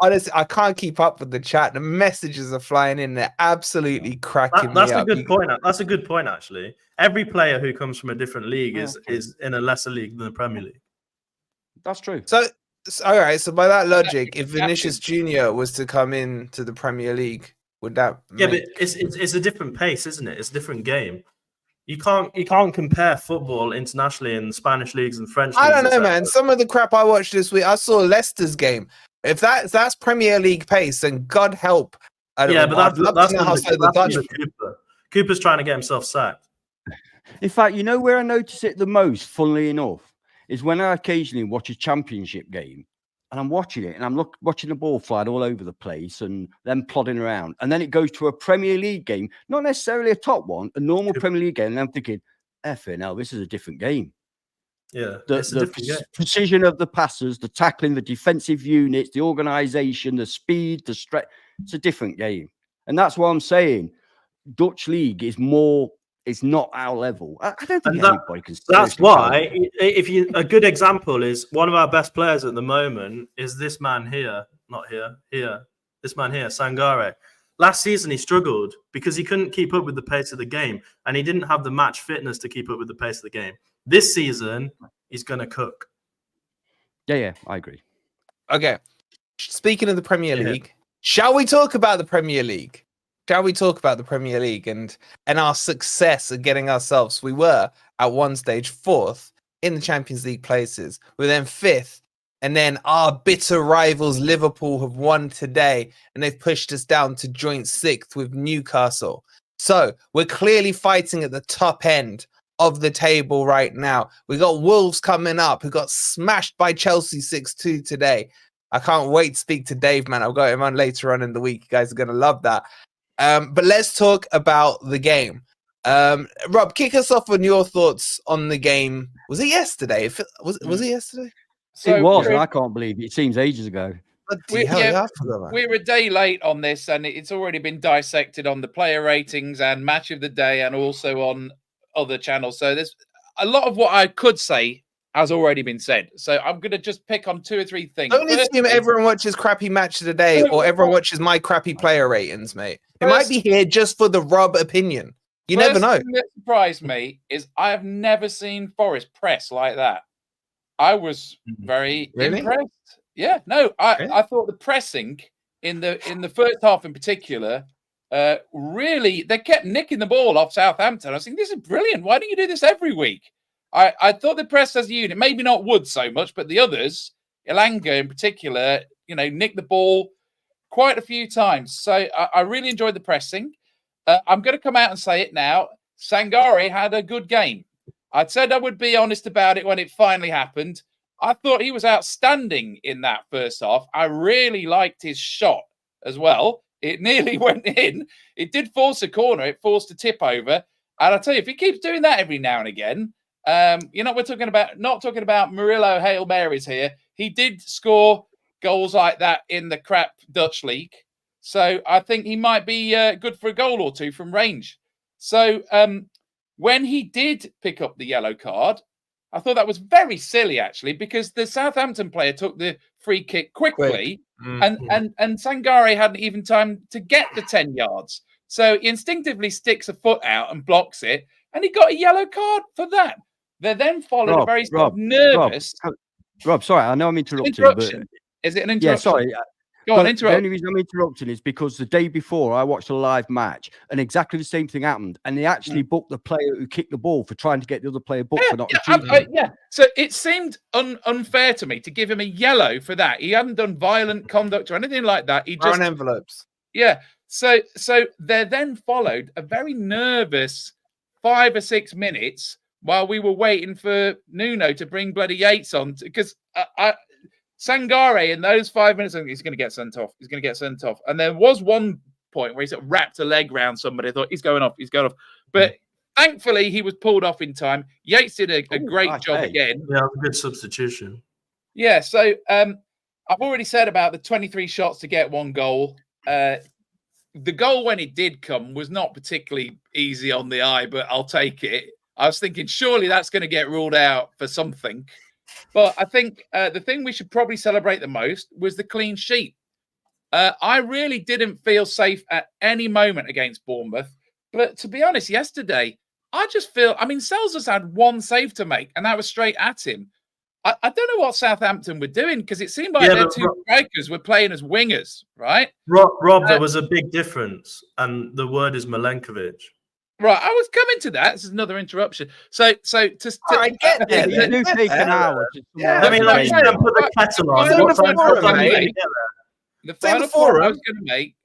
Honestly, I can't keep up with the chat. The messages are flying in. They're absolutely cracking me up. That's a good point. That's a good point, actually. Every player who comes from a different league is in a lesser league than the Premier League. That's true. So all right. So by that logic, if Vinicius Junior was to come into the Premier League, would that? But it's a different pace, isn't it? It's a different game. You can't compare football internationally in Spanish leagues and French leagues. I don't know, man. Some of the crap I watched this week, I saw Leicester's game. If that's Premier League pace, then God help. But that's Cooper. Cooper's trying to get himself sacked. In fact, you know where I notice it the most, funnily enough, is when I occasionally watch a championship game and I'm watching it, and I'm watching the ball flying all over the place, and them plodding around, and then it goes to a Premier League game, not necessarily a top one, a normal Premier League game, and I'm thinking, effing hell, this is a different game. Yeah, it's a different game. Precision of the passes, the tackling, the defensive units, the organisation, the speed, the stretch. It's a different game, and that's what I'm saying. Dutch league is more. It's not our level. I don't think anybody can. That's why, a good example is one of our best players at the moment is this man here, not here. This man here, Sangare. Last season he struggled because he couldn't keep up with the pace of the game, and he didn't have the match fitness to keep up with the pace of the game. This season, he's going to cook. Yeah, I agree. Okay. Speaking of the Premier League, shall we talk about the Premier League? Shall we talk about the Premier League and our success at getting ourselves? We were at one stage 4th in the Champions League places. We're then 5th. And then our bitter rivals, Liverpool, have won today. And they've pushed us down to joint 6th with Newcastle. So we're clearly fighting at the top end of the table right now. We got Wolves coming up, who got smashed by Chelsea 6-2 today. I can't wait to speak to Dave, man. I've got him on later on in the week. You guys are going to love that. But let's talk about the game. Rob, kick us off on your thoughts on the game. Was it yesterday? Was it yesterday? So it was, and I can't believe it. It seems ages ago. We're a day late on this, and it's already been dissected on the player ratings and match of the day, and also on other channels. So there's a lot of what I could say has already been said. So I'm going to just pick on 2 or 3 things. Don't assume everyone watches crappy match of the day or everyone watches my crappy player ratings, mate. It might be here just for the Rob opinion. You never know. Thing that surprised me is I have never seen Forest press like that. I was very impressed. Yeah, no, I thought the pressing in the first half in particular, really, they kept nicking the ball off Southampton. I was thinking, this is brilliant. Why don't you do this every week? I thought the press as a unit, maybe not Wood so much, but the others, Elanga in particular, nicked the ball quite a few times. So I really enjoyed the pressing. I'm going to come out and say it now. Sangare had a good game. I'd said I would be honest about it when it finally happened. I thought he was outstanding in that first half. I really liked his shot as well. It nearly went in. It did force a corner. It forced a tip over. And I'll tell you, if he keeps doing that every now and again, we're not talking about Murillo Hail Marys here. He did score goals like that in the crap Dutch league. So I think he might be good for a goal or two from range. So when he did pick up the yellow card, I thought that was very silly, actually, because the Southampton player took the free kick quickly, and Sangare hadn't even time to get the 10 yards. So he instinctively sticks a foot out and blocks it, and he got a yellow card for that. They then followed a very nervous... Rob, sorry, I know I'm interrupting. But... Is it an interruption? Yeah, sorry. Go on, interrupt. The only reason I'm interrupting is because the day before I watched a live match and exactly the same thing happened. And they actually booked the player who kicked the ball for trying to get the other player booked for not retrieving it. So it seemed unfair to me to give him a yellow for that. He hadn't done violent conduct or anything like that. He just envelopes. Yeah. So there then followed a very nervous 5 or 6 minutes while we were waiting for Nuno to bring bloody Yates on because Sangare in those 5 minutes, he's going to get sent off. He's going to get sent off. And there was one point where he sort of wrapped a leg around somebody. I thought, he's going off. But thankfully, he was pulled off in time. Yates did a great job again. Yeah, a good substitution. Yeah, so I've already said about the 23 shots to get 1 goal. The goal, when it did come, was not particularly easy on the eye, but I'll take it. I was thinking, surely that's going to get ruled out for something. But I think the thing we should probably celebrate the most was the clean sheet. I really didn't feel safe at any moment against Bournemouth. But to be honest, yesterday, I just feel... I mean, Sells had 1 save to make, and that was straight at him. I don't know what Southampton were doing, because it seemed like their 2 strikers were playing as wingers, right? Rob, there was a big difference, and the word is Milenkovic. Right, I was coming to that. This is another interruption. I get that. You do take an hour. I mean, like, put the kettle on. The final four I was going to make.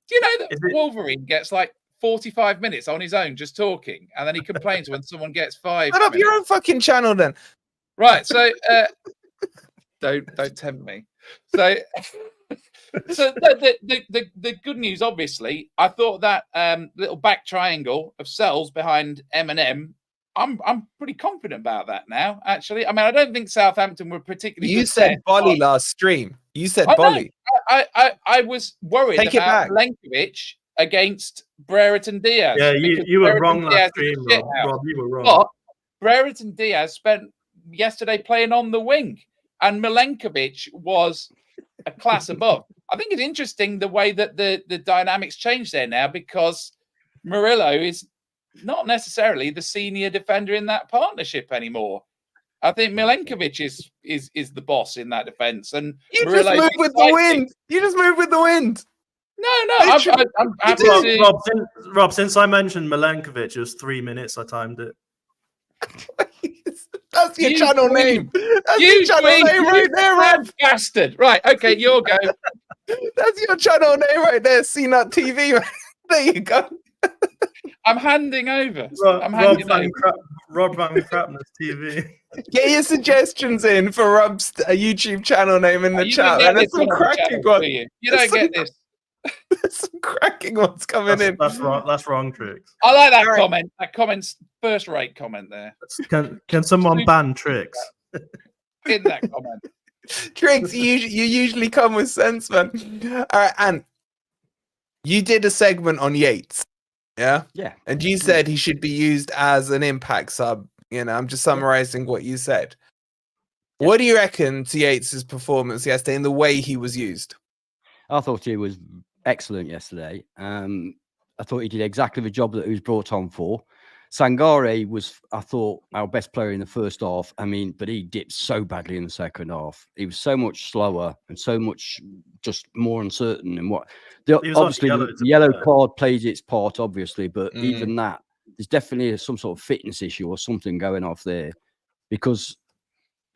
Do you know that Wolverine gets like 45 minutes on his own just talking, and then he complains when someone gets 5 Put up your own fucking channel then. Right, so Don't tempt me. So, so the good news, obviously, I thought that little back triangle of cells behind M&M. I'm pretty confident about that now. Actually, I mean, I don't think Southampton were particularly. You said Bolly last stream. You said Bolly. I was worried about Milenkovic against Brereton Diaz. Yeah, you were wrong last stream, Rob. You were wrong. But Brereton Diaz spent yesterday playing on the wing, and Milenkovic was a class above. I think it's interesting the way that the dynamics changed there now, because Murillo is not necessarily the senior defender in that partnership anymore. I think Milenkovic is the boss in that defence, and you just move with the wind. You just move with the wind. No, I'm happy to... Rob, since I mentioned Milenkovic, it was 3 minutes. I timed it. That's your channel name. That's your channel name right there, Rob. Bastard. Right, okay, your go. That's your channel name right there, CNUT TV. There you go. I'm handing over. Rob Van Crapness TV. Get your suggestions in for Rob's YouTube channel name in the chat. And there's some cracking ones. You don't get this. There's some cracking ones coming in. That's wrong, Tricks. I like that comment. That comment's first-rate comment there. Can someone ban Tricks? In that comment. Tricks, you usually come with sense, man. All right, and you did a segment on Yates. Yeah? Yeah. And you said he should be used as an impact sub. You know, I'm just summarizing what you said. Yeah. What do you reckon to Yates' performance yesterday and the way he was used? I thought he was excellent yesterday. I thought he did exactly the job that he was brought on for. Sangare was, I thought, our best player in the first half. I mean, but he dipped so badly in the second half. He was so much slower and so much just more uncertain. And obviously the yellow card plays its part, obviously, but even that, there's definitely some sort of fitness issue or something going off there, because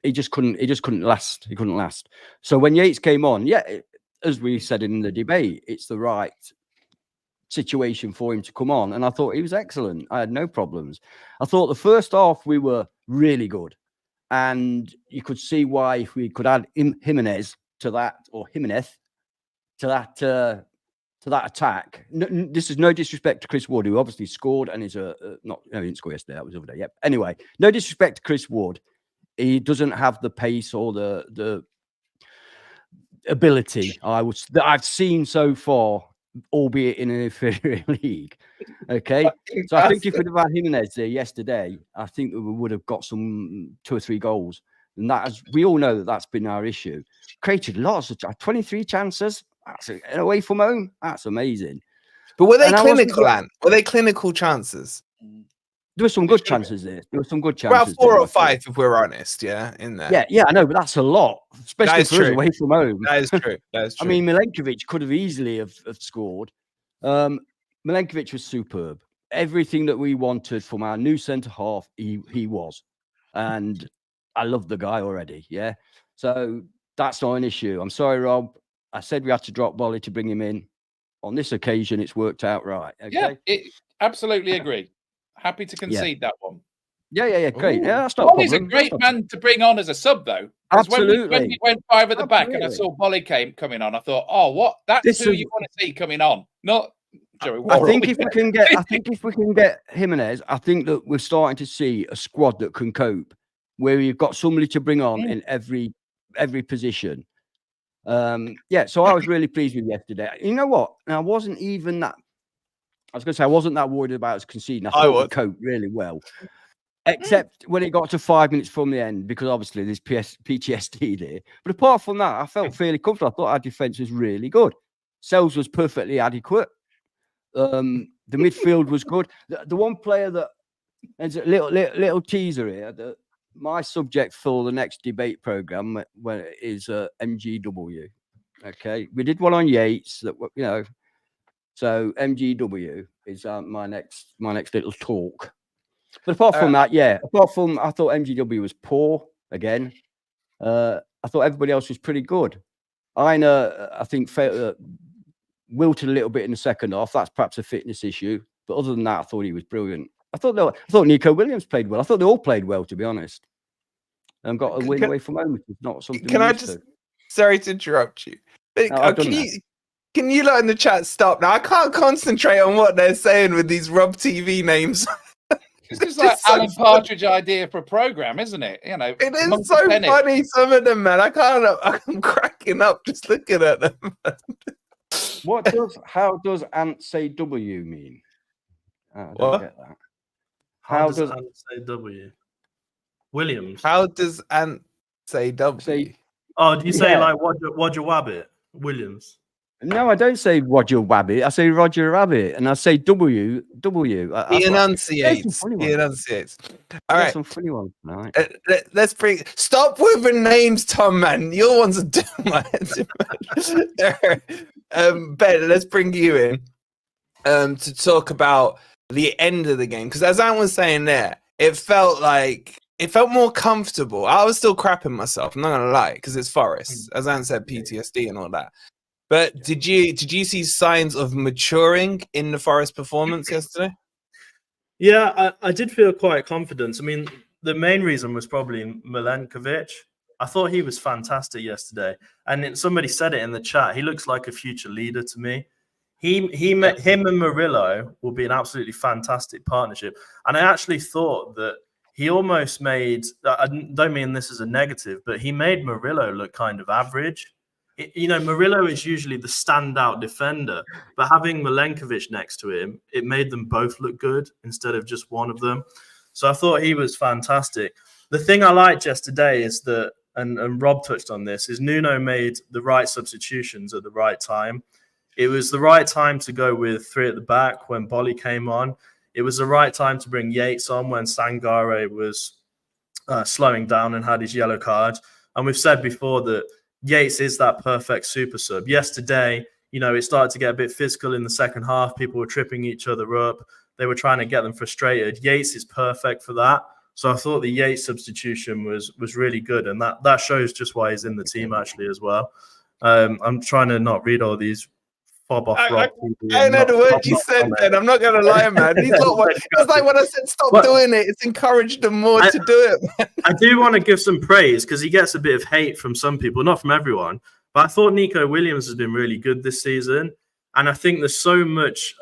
he just couldn't last. He couldn't last. So when Yates came on, as we said in the debate, it's the right situation for him to come on, and I thought he was excellent. I had no problems. I thought the first half we were really good, and you could see why if we could add Jimenez to that, or Jimenez to that attack. This is no disrespect to Chris Wood, who obviously scored and is he didn't score yesterday. That was the other day. Yep. Anyway, no disrespect to Chris Wood. He doesn't have the pace or the ability that I've seen so far, albeit in an inferior league. Okay, so I think if we'd have had Jimenez there yesterday, I think that we would have got some 2 or 3 goals. And that, as we all know, that's been our issue. Created lots of 23 chances. That's away from home. That's amazing. But were they clinical, Ant? Were they clinical chances? There were some good chances there. There were some good chances. About 4 or 5, if we're honest. Yeah, in there. Yeah, I know, but that's a lot, especially for us away from home. That is true. That is true. I mean, Milenkovic could have easily have scored. Milenkovic was superb. Everything that we wanted from our new centre half, he was, and I love the guy already. Yeah, so that's not an issue. I'm sorry, Rob. I said we had to drop Bolly to bring him in. On this occasion, it's worked out right. Okay? Yeah, absolutely agree. Happy to concede that one. Yeah, great. Yeah, that's not. Bolly's a great man to bring on as a sub, though. Absolutely. When we went 5 at the back, and I saw Bolly coming on, I thought, oh, what? That's who you want to see coming on, not Joey Worrell. I think if we can get Jimenez, I think that we're starting to see a squad that can cope, where you've got somebody to bring on in every position. So I was really pleased with yesterday. You know what? And I wasn't that worried about us conceding. I thought we coped really well, except when it got to 5 minutes from the end, because obviously there's PTSD there. But apart from that, I felt fairly comfortable. I thought our defence was really good. Sells was perfectly adequate. The midfield was good. The one player that, there's a little teaser here, my subject for the next debate program is MGW. Okay, we did one on Yates. So MGW is my next little talk. But apart from that, I thought MGW was poor again. I thought everybody else was pretty good. Aina, I think, wilted a little bit in the second half. That's perhaps a fitness issue. But other than that, I thought he was brilliant. I thought Nico Williams played well. I thought they all played well, to be honest. and got a win away from home, which is not something Can we're I used just? to. Sorry to interrupt you. But, No, I've done can you lot in the chat stop now? I can't concentrate on what they're saying with these Rob TV names. It's just like Alan Partridge idea for a program, isn't it? You know, it is so funny. Some of them, man, I'm cracking up just looking at them. How does Ant say W mean? I don't What? get that. How does Ant say W? Williams. How does Ant say W? Do you say like Roger Wabbit? Williams. No, I don't say Roger Wabbit. I say Roger Rabbit, and I say W. He enunciates. All right, some funny ones tonight. Let's bring. Stop with the names, Tom. Man, your ones are doing my head. Ben, let's bring you in to talk about the end of the game, because as Ant was saying there, it felt more comfortable. I was still crapping myself. I'm not gonna lie, because it's Forest, as Ant said, PTSD and all that. But did you see signs of maturing in the Forest performance yesterday? Yeah, I did feel quite confident. I mean, the main reason was probably Milenkovic. I thought he was fantastic yesterday, and somebody said it in the chat. He looks like a future leader to me. Him and Murillo will be an absolutely fantastic partnership. And I actually thought that he almost made. I don't mean this as a negative, but he made Murillo look kind of average. Murillo is usually the standout defender, but having Milenkovic next to him, it made them both look good instead of just one of them. So I thought he was fantastic. The thing I liked yesterday is that, and Rob touched on this, is Nuno made the right substitutions at the right time. It was the right time to go with 3 at the back when Bolly came on. It was the right time to bring Yates on when Sangare was slowing down and had his yellow card. And we've said before that Yates is that perfect super sub. Yesterday, it started to get a bit physical in the second half. People were tripping each other up. They were trying to get them frustrated. Yates is perfect for that. So I thought the Yates substitution was really good. And that shows just why he's in the team actually as well. I'm trying to not read all these fob off Rob. I know the word you said then. I'm not going to lie, man. It's like when I said stop doing it, it's encouraged them more to do it. I do want to give some praise because he gets a bit of hate from some people, not from everyone. But I thought Nico Williams has been really good this season. And I think there's so much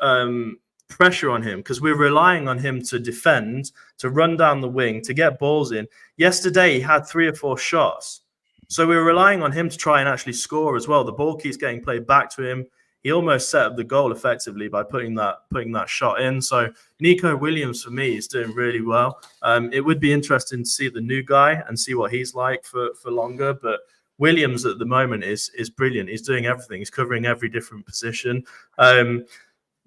pressure on him because we're relying on him to defend, to run down the wing, to get balls in. Yesterday, he had 3 or 4 shots. So we're relying on him to try and actually score as well. The ball keeps getting played back to him. He almost set up the goal effectively by putting that shot in. So Nico Williams, for me, is doing really well. It would be interesting to see the new guy and see what he's like for longer. But Williams at the moment is brilliant. He's doing everything. He's covering every different position.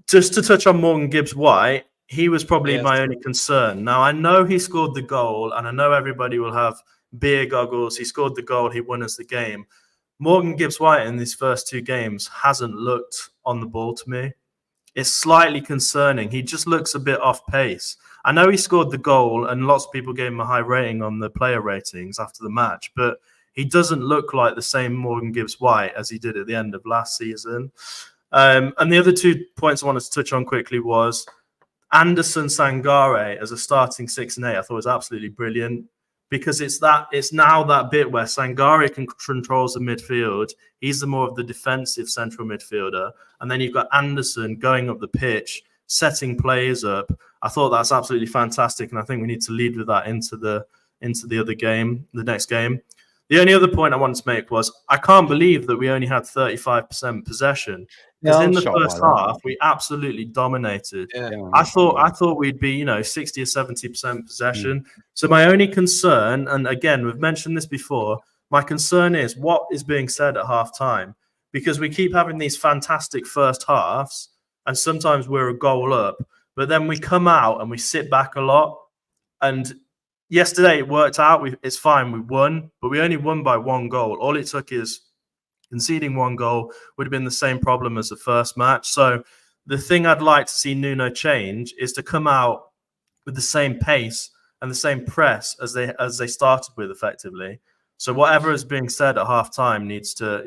Just to touch on Morgan Gibbs-White, he was probably my only concern. Now, I know he scored the goal, and I know everybody will have beer goggles. He scored the goal. He won us the game. Morgan Gibbs-White in these first 2 games hasn't looked on the ball to me. It's slightly concerning. He just looks a bit off pace. I know he scored the goal and lots of people gave him a high rating on the player ratings after the match, but he doesn't look like the same Morgan Gibbs-White as he did at the end of last season. And the other 2 points I wanted to touch on quickly was Anderson Sangare as a starting 6 and 8. I thought was absolutely brilliant. Because it's now that bit where Sangare controls the midfield. He's the more of the defensive central midfielder. And then you've got Anderson going up the pitch, setting players up. I thought that's absolutely fantastic. And I think we need to lead with that into the other game, the next game. The only other point I wanted to make was I can't believe that we only had 35% possession. Because in the first half, we absolutely dominated. Yeah. I thought we'd be, 60 or 70% possession. So my only concern, and again, we've mentioned this before, my concern is what is being said at halftime. Because we keep having these fantastic first halves, and sometimes we're a goal up, but then we come out and we sit back a lot. And yesterday it worked out. It's fine. We won, but we only won by 1 goal. All it took is conceding 1 goal would have been the same problem as the first match. So the thing I'd like to see Nuno change is to come out with the same pace and the same press as they started with effectively. So whatever is being said at halftime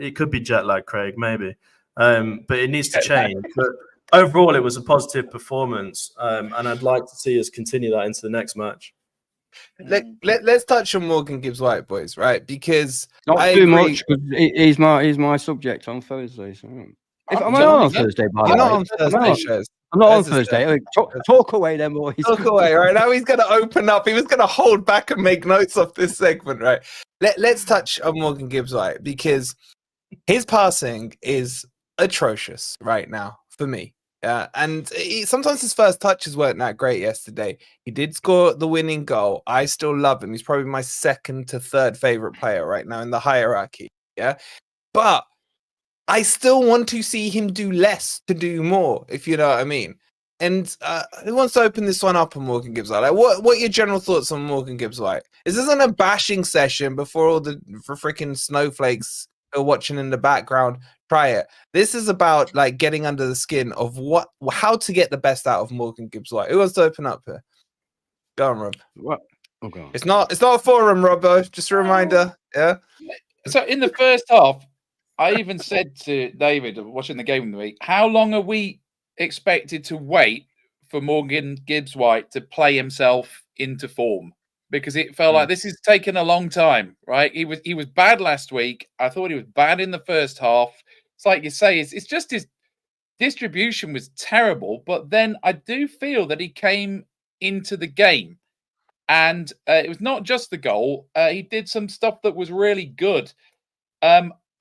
it could be jet lag, Craig, maybe, but it needs to change. But overall, it was a positive performance, and I'd like to see us continue that into the next match. Let's touch on Morgan Gibbs-White, boys, right? Because Not I too agree. much because he's my subject on Thursday. So. If I'm am I on joining in. Thursday, by You're the not way? on Thursday shows. I'm not on As I Thursday. said. I mean, talk away then, boys. Talk away, right? Now he's going to open up. He was going to hold back and make notes of this segment, right? Let's touch on Morgan Gibbs-White because his passing is atrocious right now for me. And sometimes his first touches weren't that great yesterday. He did score the winning goal. I still love him. He's probably my second to third favorite player right now in the hierarchy. Yeah. But I still want to see him do less to do more, if you know what I mean. And who wants to open this one up on Morgan Gibbs-White? Like, what are your general thoughts on Morgan Gibbs-White? This isn't a bashing session before all the freaking snowflakes are watching in the background. Try it. This is about like getting under the skin of how to get the best out of Morgan Gibbs-White. Who wants to open up here? Go on, Rob. What? Oh, God. It's not a forum, Robbo. Just a reminder. Yeah. So in the first half, I even said to David, watching the game of the week, how long are we expected to wait for Morgan Gibbs-White to play himself into form? Because it felt like this is taking a long time, right? He was bad last week. I thought he was bad in the first half. It's like you say, it's just his distribution was terrible. But then I do feel that he came into the game, and it was not just the goal. He did some stuff that was really good.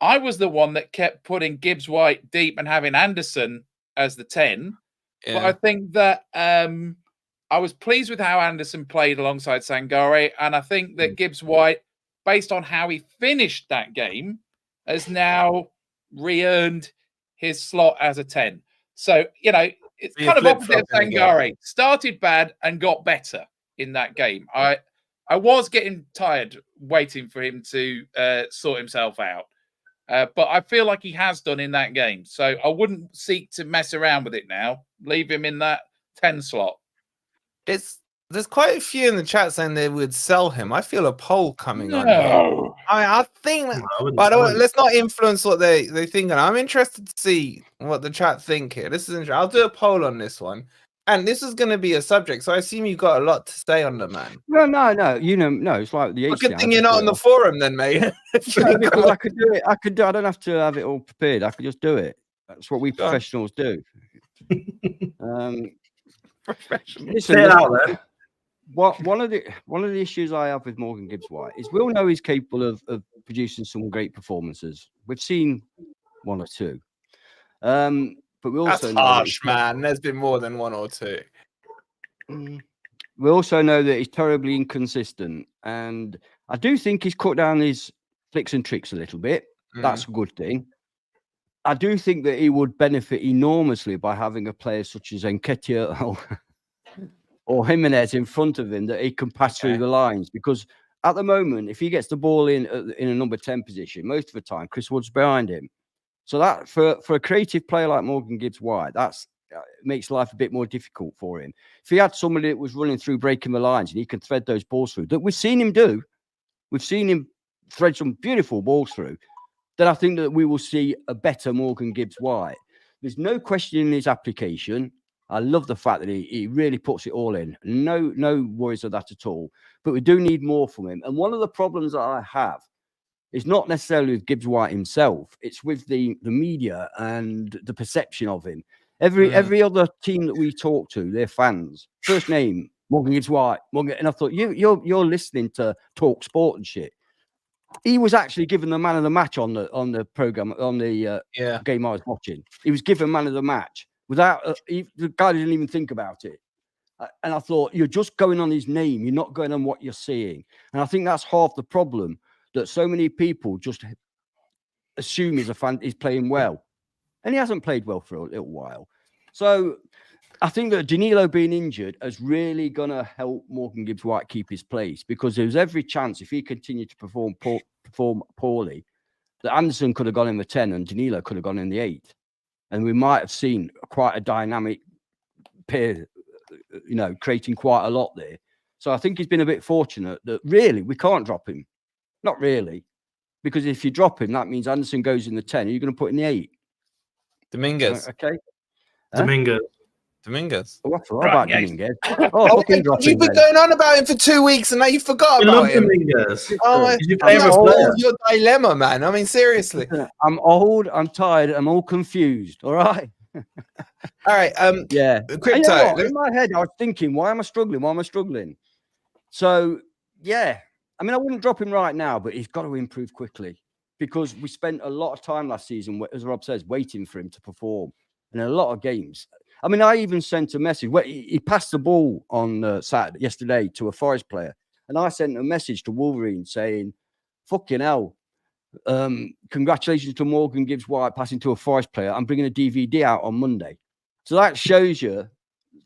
I was the one that kept putting Gibbs-White deep and having Anderson as the 10. Yeah. But I think that I was pleased with how Anderson played alongside Sangare. And I think that Gibbs-White, based on how he finished that game, has now re-earned his slot as a 10. So, it's kind of opposite of Sangare. Started bad and got better in that game. I was getting tired waiting for him to sort himself out. But I feel like he has done in that game. So I wouldn't seek to mess around with it now. Leave him in that 10 slot. There's quite a few in the chat saying they would sell him. I feel a poll coming on. No. I think, let's not influence what they think. I'm interested to see what the chat think here. This is interesting. I'll do a poll on this one. And this is going to be a subject, so I assume you've got a lot to say on the man. No. No, it's like the. Good thing you're not on the forum, then, mate. Because I could do it. I don't have to have it all prepared. I could just do it. That's what we professionals do. Listen, one of the issues I have with Morgan Gibbs-White is we all know he's capable of producing some great performances. We've seen one or two. But we also That's know harsh, man. There's been more than one or two. We also know that he's terribly inconsistent, and I do think he's cut down his flicks and tricks a little bit. That's a good thing. I do think that he would benefit enormously by having a player such as Nketiah or Jimenez in front of him that he can pass through the lines. Because at the moment, if he gets the ball in a number 10 position, most of the time Chris Wood's behind him. So that for a creative player like Morgan Gibbs-White, that's makes life a bit more difficult for him. If he had somebody that was running through, breaking the lines, and he can thread those balls through, that we've seen him do, we've seen him thread some beautiful balls through, then I think that we will see a better Morgan Gibbs-White. There's no question in his application. I love the fact that he really puts it all in. No worries of that at all. But we do need more from him. And one of the problems that I have is not necessarily with Gibbs-White himself. It's with the media and the perception of him. Every other team that we talk to, their fans, first name Morgan Gibbs-White, and I thought you're listening to Talk Sport and shit. He was actually given the man of the match on the program on the game I was watching. He was given man of the match without the guy didn't even think about it. And I thought, you're just going on his name. You're not going on what you're seeing. And I think that's half the problem, that so many people just assume he's playing well. And he hasn't played well for a little while. So I think that Danilo being injured is really going to help Morgan Gibbs-White keep his place, because there's every chance, if he continued to perform poorly, that Anderson could have gone in the 10 and Danilo could have gone in the 8. And we might have seen quite a dynamic pair, creating quite a lot there. So I think he's been a bit fortunate that really we can't drop him. Not really. Because if you drop him, that means Anderson goes in the 10. Are you going to put in the 8? Dominguez. Okay. Dominguez. Dominguez. Oh, I forgot Right, about yeah. Dominguez. Oh, fucking drop You've him been then. going on about him for 2 weeks, and now you forgot We about love him. Dominguez. Oh, He's your I'm favourite not player. all your dilemma, man. I mean, seriously. I'm old, I'm tired, I'm all confused. All right. All right. Yeah. Crypto. And you know what? In my head, I was thinking, why am I struggling? Why am I struggling? So, yeah. I mean, I wouldn't drop him right now, but he's got to improve quickly because we spent a lot of time last season, as Rob says, waiting for him to perform in a lot of games. I mean, I even sent a message. He passed the ball on Saturday, yesterday to a Forest player. And I sent a message to Wolverine saying, fucking hell. Congratulations to Morgan Gibbs-White passing to a Forest player. I'm bringing a DVD out on Monday. So that shows you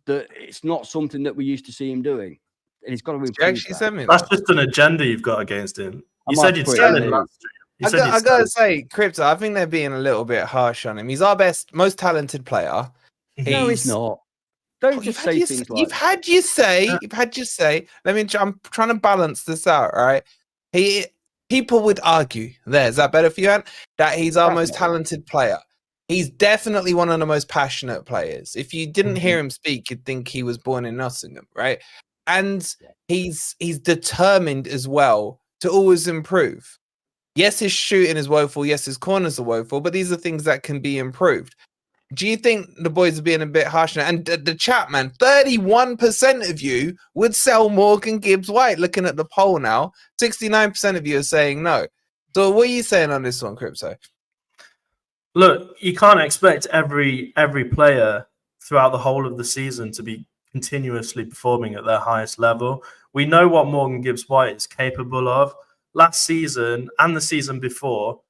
that it's not something that we used to see him doing. And he's got to improve. She actually sent me That's that. just an agenda you've got against him. You I said might you'd put it sell in him there. last year. You said you'd I sell gotta him. say, Crypto, I think they're being a little bit harsh on him. He's our most talented player. No, he's not. Don't just say things like You've had you say. I'm trying to balance this out, right? People would argue is that better for you, Ant? That he's our most talented player. He's definitely one of the most passionate players. If you didn't hear him speak, you'd think he was born in Nottingham, right? And he's determined as well to always improve. Yes, his shooting is woeful. Yes, his corners are woeful, but these are things that can be improved. Do you think the boys are being a bit harsh now? And the chat, man, 31% of you would sell Morgan Gibbs-White. Looking at the poll now, 69% of you are saying no. So what are you saying on this one, Crypto? Look, you can't expect every player throughout the whole of the season to be continuously performing at their highest level. We know what Morgan Gibbs-White is capable of. Last season and the season before,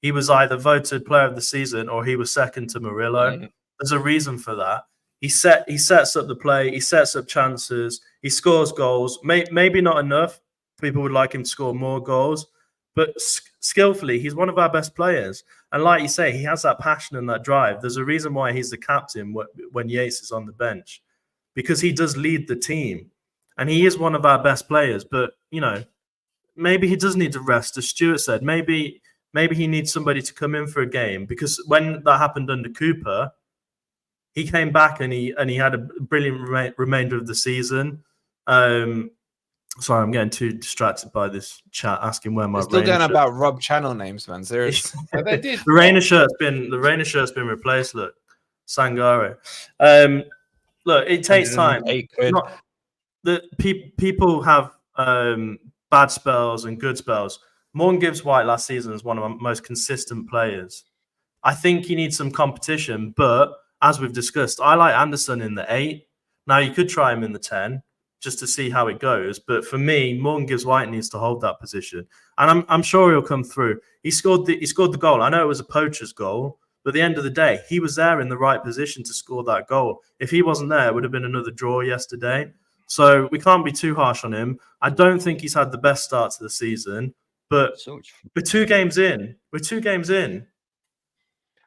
he was either voted player of the season or he was second to Murillo. There's a reason for that. He sets up the play. He sets up chances. He scores goals. Maybe not enough. People would like him to score more goals. But skillfully, he's one of our best players. And like you say, he has that passion and that drive. There's a reason why he's the captain when Yates is on the bench. Because he does lead the team. And he is one of our best players. But, you know, maybe he does need to rest. As Stuart said, maybe he needs somebody to come in for a game, because when that happened under Cooper, he came back and he had a brilliant remainder of the season. Sorry, I'm getting too distracted by this chat asking where my still going about Rob channel names, man. Seriously, They did. the Rainer shirt's been replaced. Look, Sangare. Look, it takes time. People have bad spells and good spells. Morgan Gibbs-White last season is one of our most consistent players. I think he needs some competition, but as we've discussed, I like Anderson in the 8. Now, you could try him in the 10 just to see how it goes. But for me, Morgan Gibbs-White needs to hold that position. And I'm sure he'll come through. He scored the goal. I know it was a poacher's goal, but at the end of the day, he was there in the right position to score that goal. If he wasn't there, it would have been another draw yesterday. So we can't be too harsh on him. I don't think he's had the best start to the season. But we're 2 games in.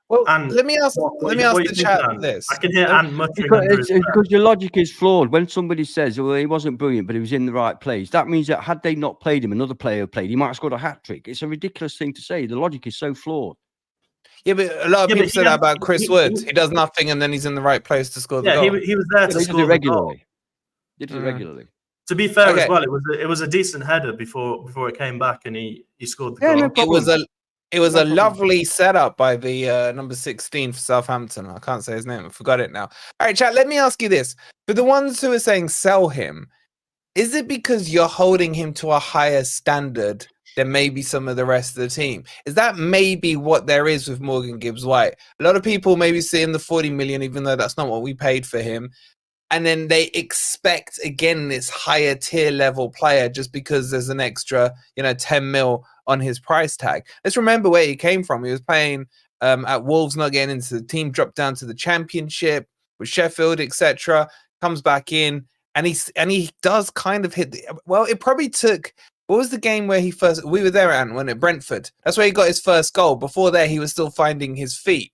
Well, and let me ask the chat this. I can hear Ant muttering because your logic is flawed. When somebody says, well, he wasn't brilliant, but he was in the right place, that means that had they not played him, another player played, he might have scored a hat-trick. It's a ridiculous thing to say. The logic is so flawed. Yeah, but a lot of people say that about Chris Wood. He does nothing and then he's in the right place to score the goal. He was there to score regularly. He did it regularly. To be fair as well, it was a decent header before it came back and he scored the goal. No, it was a lovely setup by the number 16 for Southampton. I can't say his name. I forgot it now. All right, chat, let me ask you this. For the ones who are saying sell him, is it because you're holding him to a higher standard than maybe some of the rest of the team? Is that maybe what there is with Morgan Gibbs-White? A lot of people maybe seeing the 40 million, even though that's not what we paid for him. And then they expect, again, this higher tier level player just because there's an extra, 10 mil on his price tag. Let's remember where he came from. He was playing at Wolves, not getting into the team, dropped down to the Championship with Sheffield, etc. Comes back in, and he does kind of hit it probably took. What was the game where we were there, Ant, when at Brentford? That's where he got his first goal. Before there, he was still finding his feet.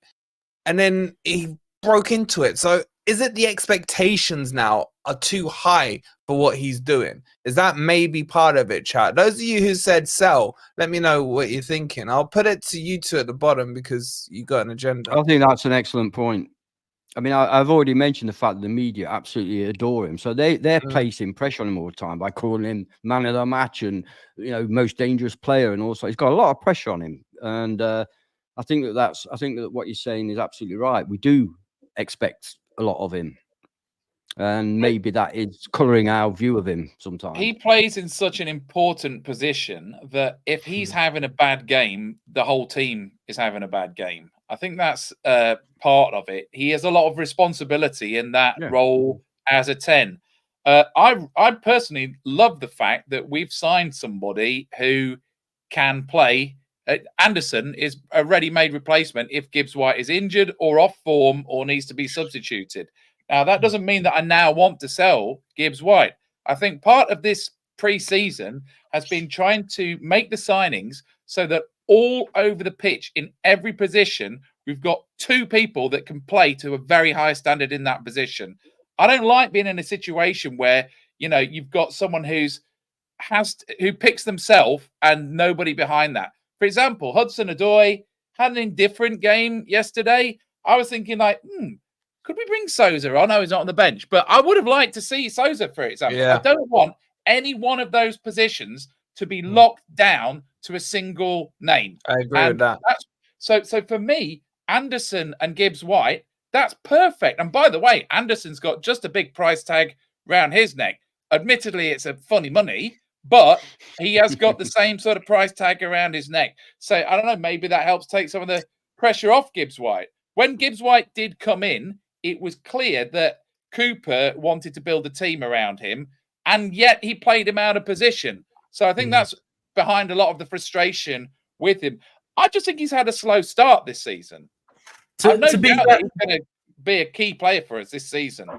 And then he broke into it. So is it the expectations now are too high for what he's doing? Is that maybe part of it, chat? Those of you who said sell, let me know what you're thinking. I'll put it to you two at the bottom because you got an agenda. I think that's an excellent point. I mean, I've already mentioned the fact that the media absolutely adore him. So they're Mm. placing pressure on him all the time by calling him man of the match and, most dangerous player. And also he's got a lot of pressure on him. And I think that what you're saying is absolutely right. We do expect a lot of him. And maybe that is colouring our view of him sometimes. He plays in such an important position that if he's having a bad game, the whole team is having a bad game. I think that's part of it. He has a lot of responsibility in that role as a 10. I personally love the fact that we've signed somebody who can play. Anderson is a ready-made replacement if Gibbs-White is injured or off form or needs to be substituted. Now, that doesn't mean that I now want to sell Gibbs-White. I think part of this pre-season has been trying to make the signings so that all over the pitch, in every position, we've got two people that can play to a very high standard in that position. I don't like being in a situation where, you've got someone who picks themselves and nobody behind that. For example, Hudson-Odoi had an indifferent game yesterday. I was thinking could we bring Sousa on? No, he's not on the bench. But I would have liked to see Sousa, for example. Yeah. I don't want any one of those positions to be locked down to a single name. I agree with that. So for me, Anderson and Gibbs-White, that's perfect. And by the way, Anderson's got just a big price tag around his neck. Admittedly, it's a funny money, but he has got the same sort of price tag around his neck. So I don't know, maybe that helps take some of the pressure off Gibbs-White. When Gibbs-White did come in, it was clear that Cooper wanted to build a team around him, and yet he played him out of position. So I think that's behind a lot of the frustration with him. I just think he's had a slow start this season. I've no doubt that he's going to be a key player for us this season.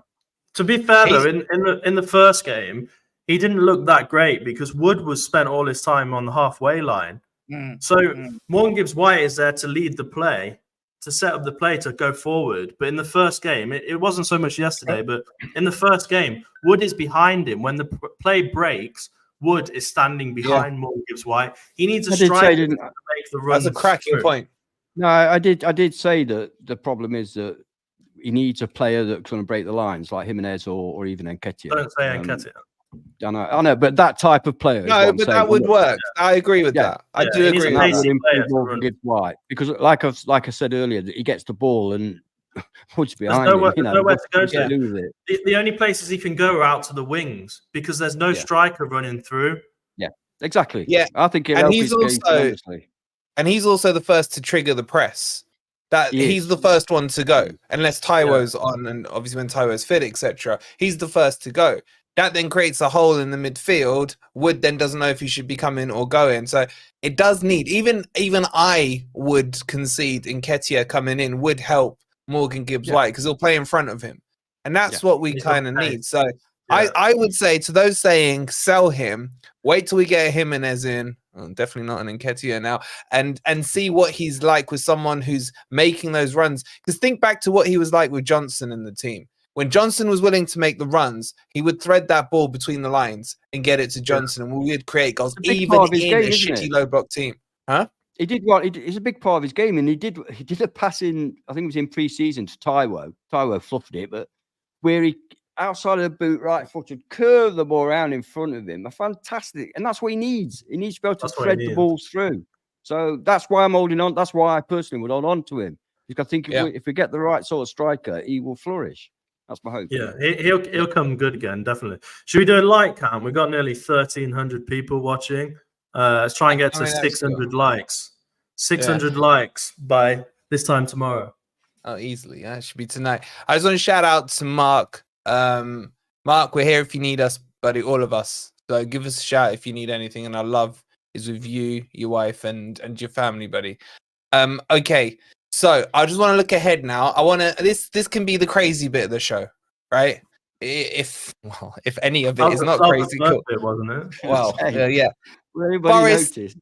To be fair, though, in the first game, he didn't look that great because Wood was spent all his time on the halfway line. Morgan Gibbs-White is there to lead the play, to set up the play to go forward. But in the first game, it wasn't so much yesterday, but in the first game, Wood is behind him. When the play breaks, Wood is standing behind Morgan Gibbs-White. He needs a striker to make the run. That's a cracking point. No, I did say that the problem is that he needs a player that's going to break the lines, like Jimenez or even Nketiah. Don't say Nketiah. I know, but that type of player. No, but that would work. I agree with that. I do agree with that. Gibbs-White, because like I said earlier, he gets the ball and puts behind him. Nowhere to go to. The only places he can go are out to the wings because there's no striker running through. Yeah, exactly. Yeah, I think he's also the first to trigger the press. He's the first one to go, unless Taiwo's on, and obviously when Taiwo's fit, etc. He's the first to go. That then creates a hole in the midfield. Wood then doesn't know if he should be coming or going. So it does need, even I would concede Nketiah coming in would help Morgan Gibbs-White because he'll play in front of him. And that's what we kind of need. So I would say to those saying sell him, wait till we get a Jimenez in. Well, definitely not an Nketiah now, and see what he's like with someone who's making those runs. Because think back to what he was like with Johnson in the team. When Johnson was willing to make the runs, he would thread that ball between the lines and get it to Johnson, and we would create goals, even in a shitty low block team. Huh? He did what? It's a big part of his game, and he did a pass in. I think it was in pre-season to Taiwo. Taiwo fluffed it, but where he outside of the boot, right footed, curved the ball around in front of him. A fantastic, and that's what he needs. He needs to be able to thread the balls through. So that's why I'm holding on. That's why I personally would hold on to him. Because I think if we get the right sort of striker, he will flourish. That's my hope. Yeah, he'll come good again, definitely. Should we do a like count? We've got nearly 1,300 people watching. Let's try and get to 600 likes. 600 likes by this time tomorrow. Oh, easily. That should be tonight. I just want to shout out to Mark. Mark, we're here if you need us, buddy, all of us. So give us a shout if you need anything. And our love is with you, your wife, and your family, buddy. Okay. So I just want to look ahead now. I want to. This can be the crazy bit of the show, right? If any of it is not crazy, cool. Bit, wasn't it? Well, yeah. Noticed.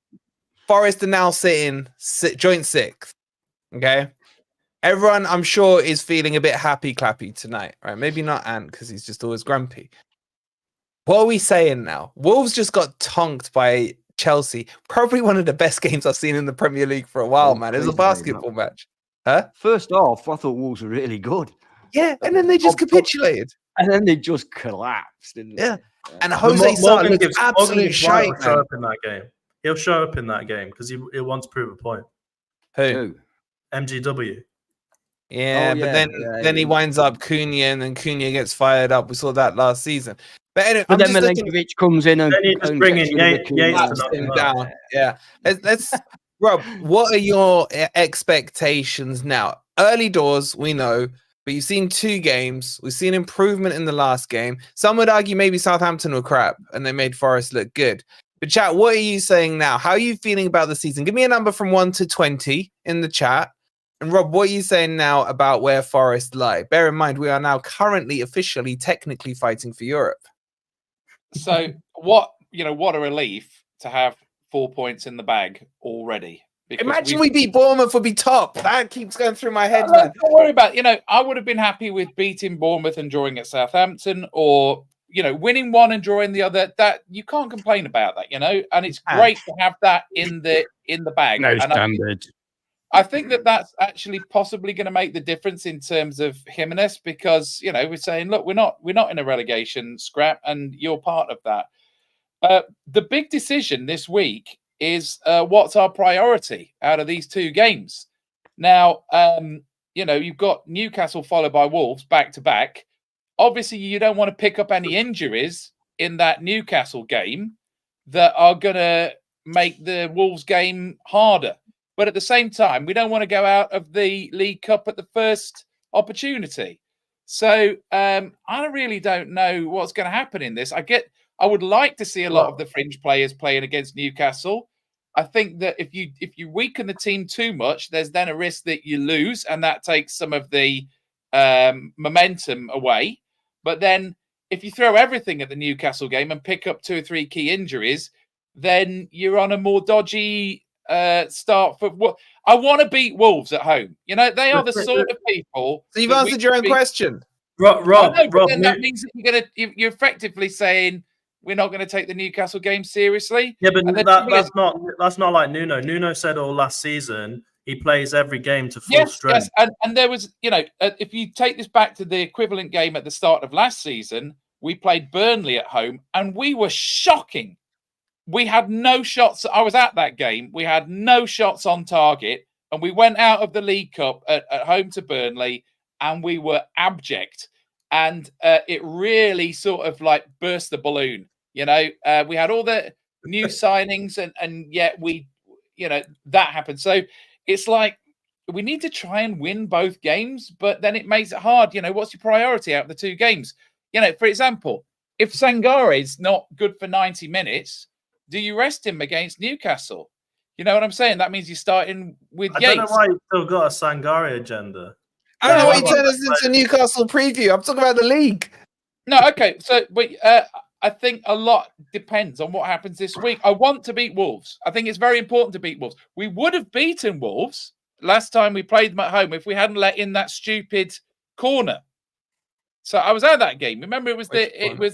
Forest are now sitting joint sixth. Okay, everyone I'm sure is feeling a bit happy clappy tonight, right? Maybe not Ant because he's just always grumpy. What are we saying now? Wolves just got tonked by Chelsea, probably one of the best games I've seen in the Premier League for a while, man. It was a basketball match. Huh? First off, I thought Wolves were really good. Yeah, and then they just capitulated. And then they just collapsed, didn't Yeah. they? And But Jose Sarr Morgan looks Gibbs-White absolute will shite, show man. up in that game. He'll show up in that game because he wants to prove a point. Who? Who? MGW. Yeah, Oh, but yeah, then he yeah. winds up Cunha, and then Cunha gets fired up. We saw that last season. But anyway, But I'm then just looking Milenkovic comes in and Then you just bring gets in rid of the Yates Cunha. to slaps knock him him down. out. Yeah. Let's Rob, what are your expectations now? Early doors, we know, but you've seen 2 games. We've seen improvement in the last game. Some would argue maybe Southampton were crap and they made Forest look good. But chat, what are you saying now? How are you feeling about the season? Give me a number from 1 to 20 in the chat. And Rob, what are you saying now about where Forest lie? Bear in mind, we are now currently, officially, technically fighting for Europe. So what a relief to have 4 points in the bag already. Because Imagine we beat Bournemouth, would be top. That keeps going through my head, don't man. worry about I would have been happy with beating Bournemouth and drawing at Southampton, or winning one and drawing the other. That you can't complain about that, and it's great to have that in the bag. No And standard. I think that's actually possibly going to make the difference in terms of Jimenez, because we're saying, look, we're not in a relegation scrap, and you're part of that. The big decision this week is what's our priority out of these 2 games. Now, you've got Newcastle followed by Wolves back to back. Obviously, you don't want to pick up any injuries in that Newcastle game that are going to make the Wolves game harder. But at the same time, we don't want to go out of the League Cup at the first opportunity. So I really don't know what's going to happen in this. I would like to see a lot of the fringe players playing against Newcastle. I think that if you weaken the team too much, there's then a risk that you lose, and that takes some of the momentum away. But then if you throw everything at the Newcastle game and pick up 2 or 3 key injuries, then you're on a more dodgy start for what I want to beat Wolves at home. They are the sort of people. So you've answered your own question. Rob, then that means that you're effectively saying we're not going to take the Newcastle game seriously. Yeah, but that's not like Nuno. Nuno said all last season he plays every game to full strength. Yes, and there was, if you take this back to the equivalent game at the start of last season, we played Burnley at home and we were shocking. We had no shots. I was at that game. We had no shots on target, and we went out of the League Cup at home to Burnley, and we were abject. And it really sort of like burst the balloon. We had all the new signings, and yet that happened. So it's like we need to try and win both games, but then it makes it hard. What's your priority out of the 2 games? For example, if Sangare's not good for 90 minutes, do you rest him against Newcastle? You know what I'm saying? That means you're starting with Yates. I don't know why you still got a Sangare agenda. I don't know why you turned us into a Newcastle preview. I'm talking about the league. No, okay. So, but I think a lot depends on what happens this week. I want to beat Wolves. I think it's very important to beat Wolves. We would have beaten Wolves last time we played them at home if we hadn't let in that stupid corner. So I was at that game. Remember, it was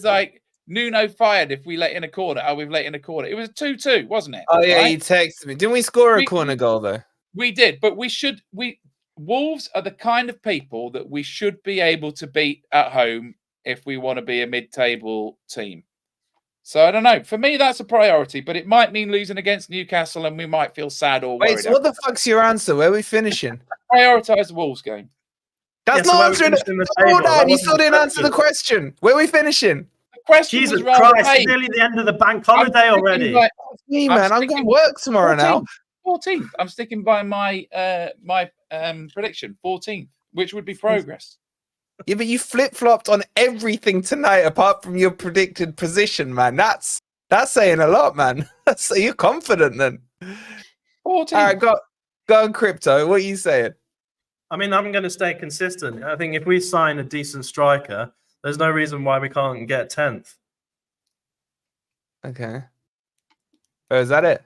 like Nuno fired if we let in a corner. Oh, we've let in a corner. It was 2-2, wasn't it? Oh, yeah, right? you texted me. Didn't we score a corner goal, though? We did, but Wolves are the kind of people that we should be able to beat at home if we want to be a mid-table team. So I don't know. For me, that's a priority, but it might mean losing against Newcastle and we might feel sad or worried. Wait, so what the fuck's your answer? Where are we finishing? Prioritize the Wolves game. That's not answering it. Hold on, you still didn't answer the question. Where are we finishing? The question Jesus was rather Christ, it's nearly the end of the bank holiday already. Me, man, I'm going to work tomorrow 14th, now. 14th. I'm sticking by my prediction, 14th, which would be progress. Yeah, but you flip-flopped on everything tonight apart from your predicted position, man. That's saying a lot, man. So you're confident then. 14th. All right, go on, Crypto. What are you saying? I mean, I'm going to stay consistent. I think if we sign a decent striker, there's no reason why we can't get 10th. Okay. Oh, is that it?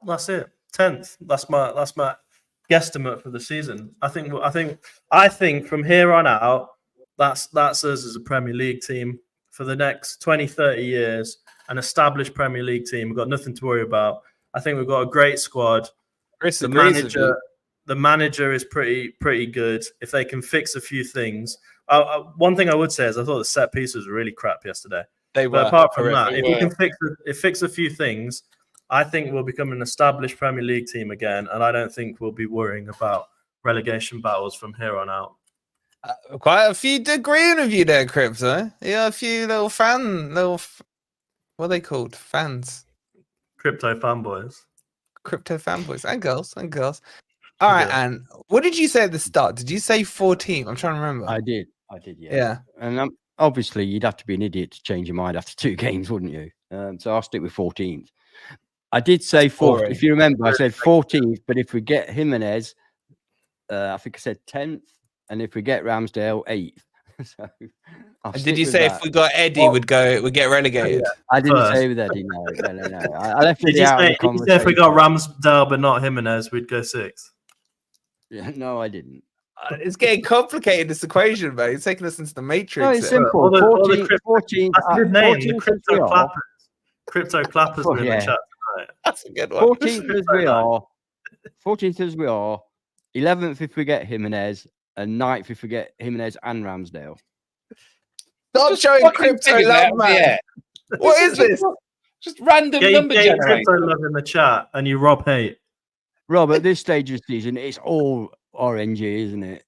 That's it. 10th. That's my guesstimate for the season. I think from here on out, that's us as a Premier League team for the next 20, 30 years, an established Premier League team. We've got nothing to worry about. I think we've got a great squad. Chris, The The manager is pretty good. If they can fix a few things, one thing I would say is I thought the set piece was really crap yesterday. They were. But apart from that, They if we were. can fix a few things, I think we'll become an established Premier League team again, and I don't think we'll be worrying about relegation battles from here on out. Quite a few agreeing with you there, Crypto. Yeah, a few what are they called? Fans. Crypto fanboys. Crypto fanboys and girls. All right, Yeah. and what did you say at the start? Did you say 14? I'm trying to remember. I did, yeah. Yeah. And obviously, you'd have to be an idiot to change your mind after 2 games, wouldn't you? So I'll stick with 14th. I did say 4th. If you remember, I said 14th, but if we get Jimenez, I think I said 10th, and if we get Ramsdale, 8th. So did you say if we got Eddie, we'd get relegated? I didn't say with Eddie. No. I left Did it you out. say if we got Ramsdale but not Jimenez, we'd go 6th? Yeah, no, I didn't. It's getting complicated, this equation, man. It's taking us into the matrix. No, it's here. simple. All the 14. That's a good name. The 14th crypto as we are. clappers. Crypto clappers Oh, are in yeah. the chat tonight. That's a good one. 14th as we are. 14th as we are. 11th if we get Jimenez, and 9th if we get Jimenez and Ramsdale. Stop showing Fucking crypto figure love, that, man. yeah. What is this? Just random number Get generator. crypto love in the chat, and you rob hate. Rob, at this stage of the season, it's all RNG, isn't it?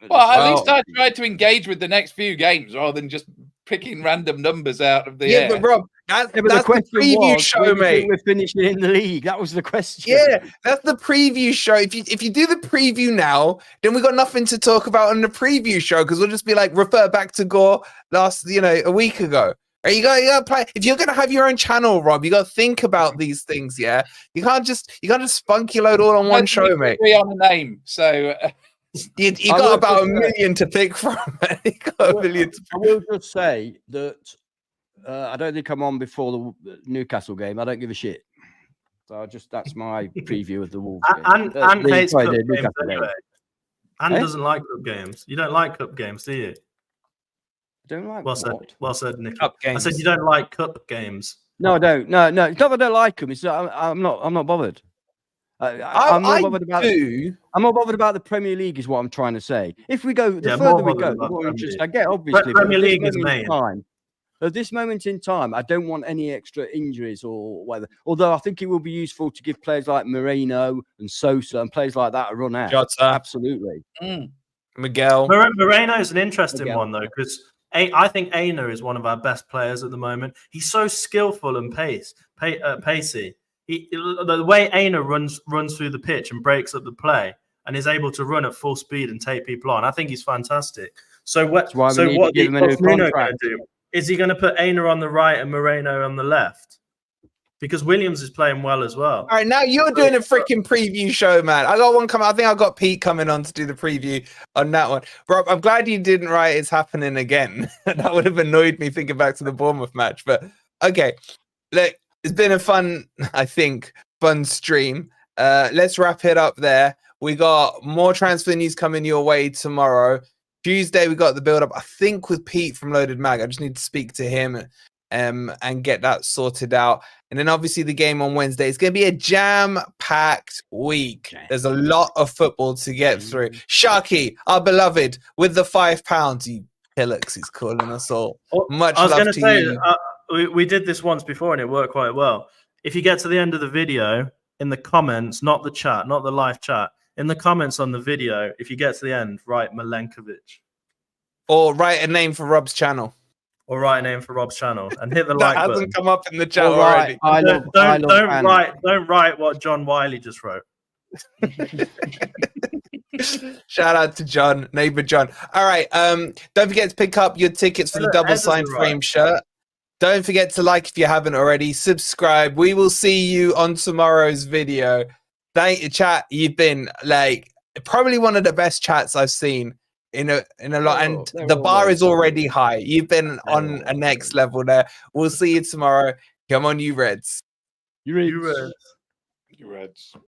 Well, at least I tried to engage with the next few games rather than just picking random numbers out of the air. But Rob, that's the the question preview was, show, when do you think mate. we're finishing in the league. That was the question. Yeah, that's the preview show. If you do the preview now, then we got nothing to talk about on the preview show because we'll just be like refer back to GOR a week ago. You gotta play. If you're gonna have your own channel, Rob, you gotta think about these things. Yeah, you can't just spunky load all on one show, mate. Agree on a name, so you got about 1 million to pick from. You got 1 million. I will just say that I don't think I'm on before the Newcastle game. I don't give a shit. So that's my preview of the Wolves game. And hates cup games Newcastle anyway. game. And doesn't like cup games. You don't like cup games, do you? I don't like Well said, Nick. Cup I games. said you don't like cup games. No, I don't. No. It's not that I don't like them. It's I'm not bothered. I'm not bothered about. I'm not bothered about the Premier League, is what I'm trying to say. If we go, the further we go, the more interest I get. Obviously, Premier League is main. At this moment in time, I don't want any extra injuries or whatever. Although I think it will be useful to give players like Moreno and Sosa and players like that a run out. Jota. Absolutely. Miguel. Moreno is an interesting one though, because I think Aina is one of our best players at the moment. He's so skillful and pacey. The way Aina runs through the pitch and breaks up the play and is able to run at full speed and take people on, I think he's fantastic. So what's Nuno going to do? Is he going to put Aina on the right and Moreno on the left? Because Williams is playing well as well. All right, now you're doing a freaking preview show, man. I got one coming. I think I got Pete coming on to do the preview on that one. Bro, I'm glad you didn't write it's happening again. That would have annoyed me thinking back to the Bournemouth match. But okay, look, it's been a fun stream. Let's wrap it up there. We got more transfer news coming your way tomorrow. Tuesday, we got the build-up, I think, with Pete from Loaded Mag. I just need to speak to him and get that sorted out. And then, obviously, the game on Wednesday. It's going to be a jam-packed week. There's a lot of football to get through. Sharky, our beloved, with the £5, he Hillocks is calling us all. Much love to you. I was going to say, we did this once before, and it worked quite well. If you get to the end of the video, in the comments, not the chat, not the live chat, in the comments on the video, if you get to the end, write Milenkovic. Or write a name for Rob's channel. Or write a name for Rob's channel and hit the like button. That hasn't come up in the chat already. Don't write what John Wiley just wrote. Shout out to John, neighbor John. All right. Don't forget to pick up your tickets for the double signed frame shirt. Don't forget to like if you haven't already. Subscribe. We will see you on tomorrow's video. Thank you, chat. You've been probably one of the best chats I've seen in a lot, and the bar is already high. You've been on a next level there. We'll see you tomorrow. Come on, you Reds. You Reds. You Reds.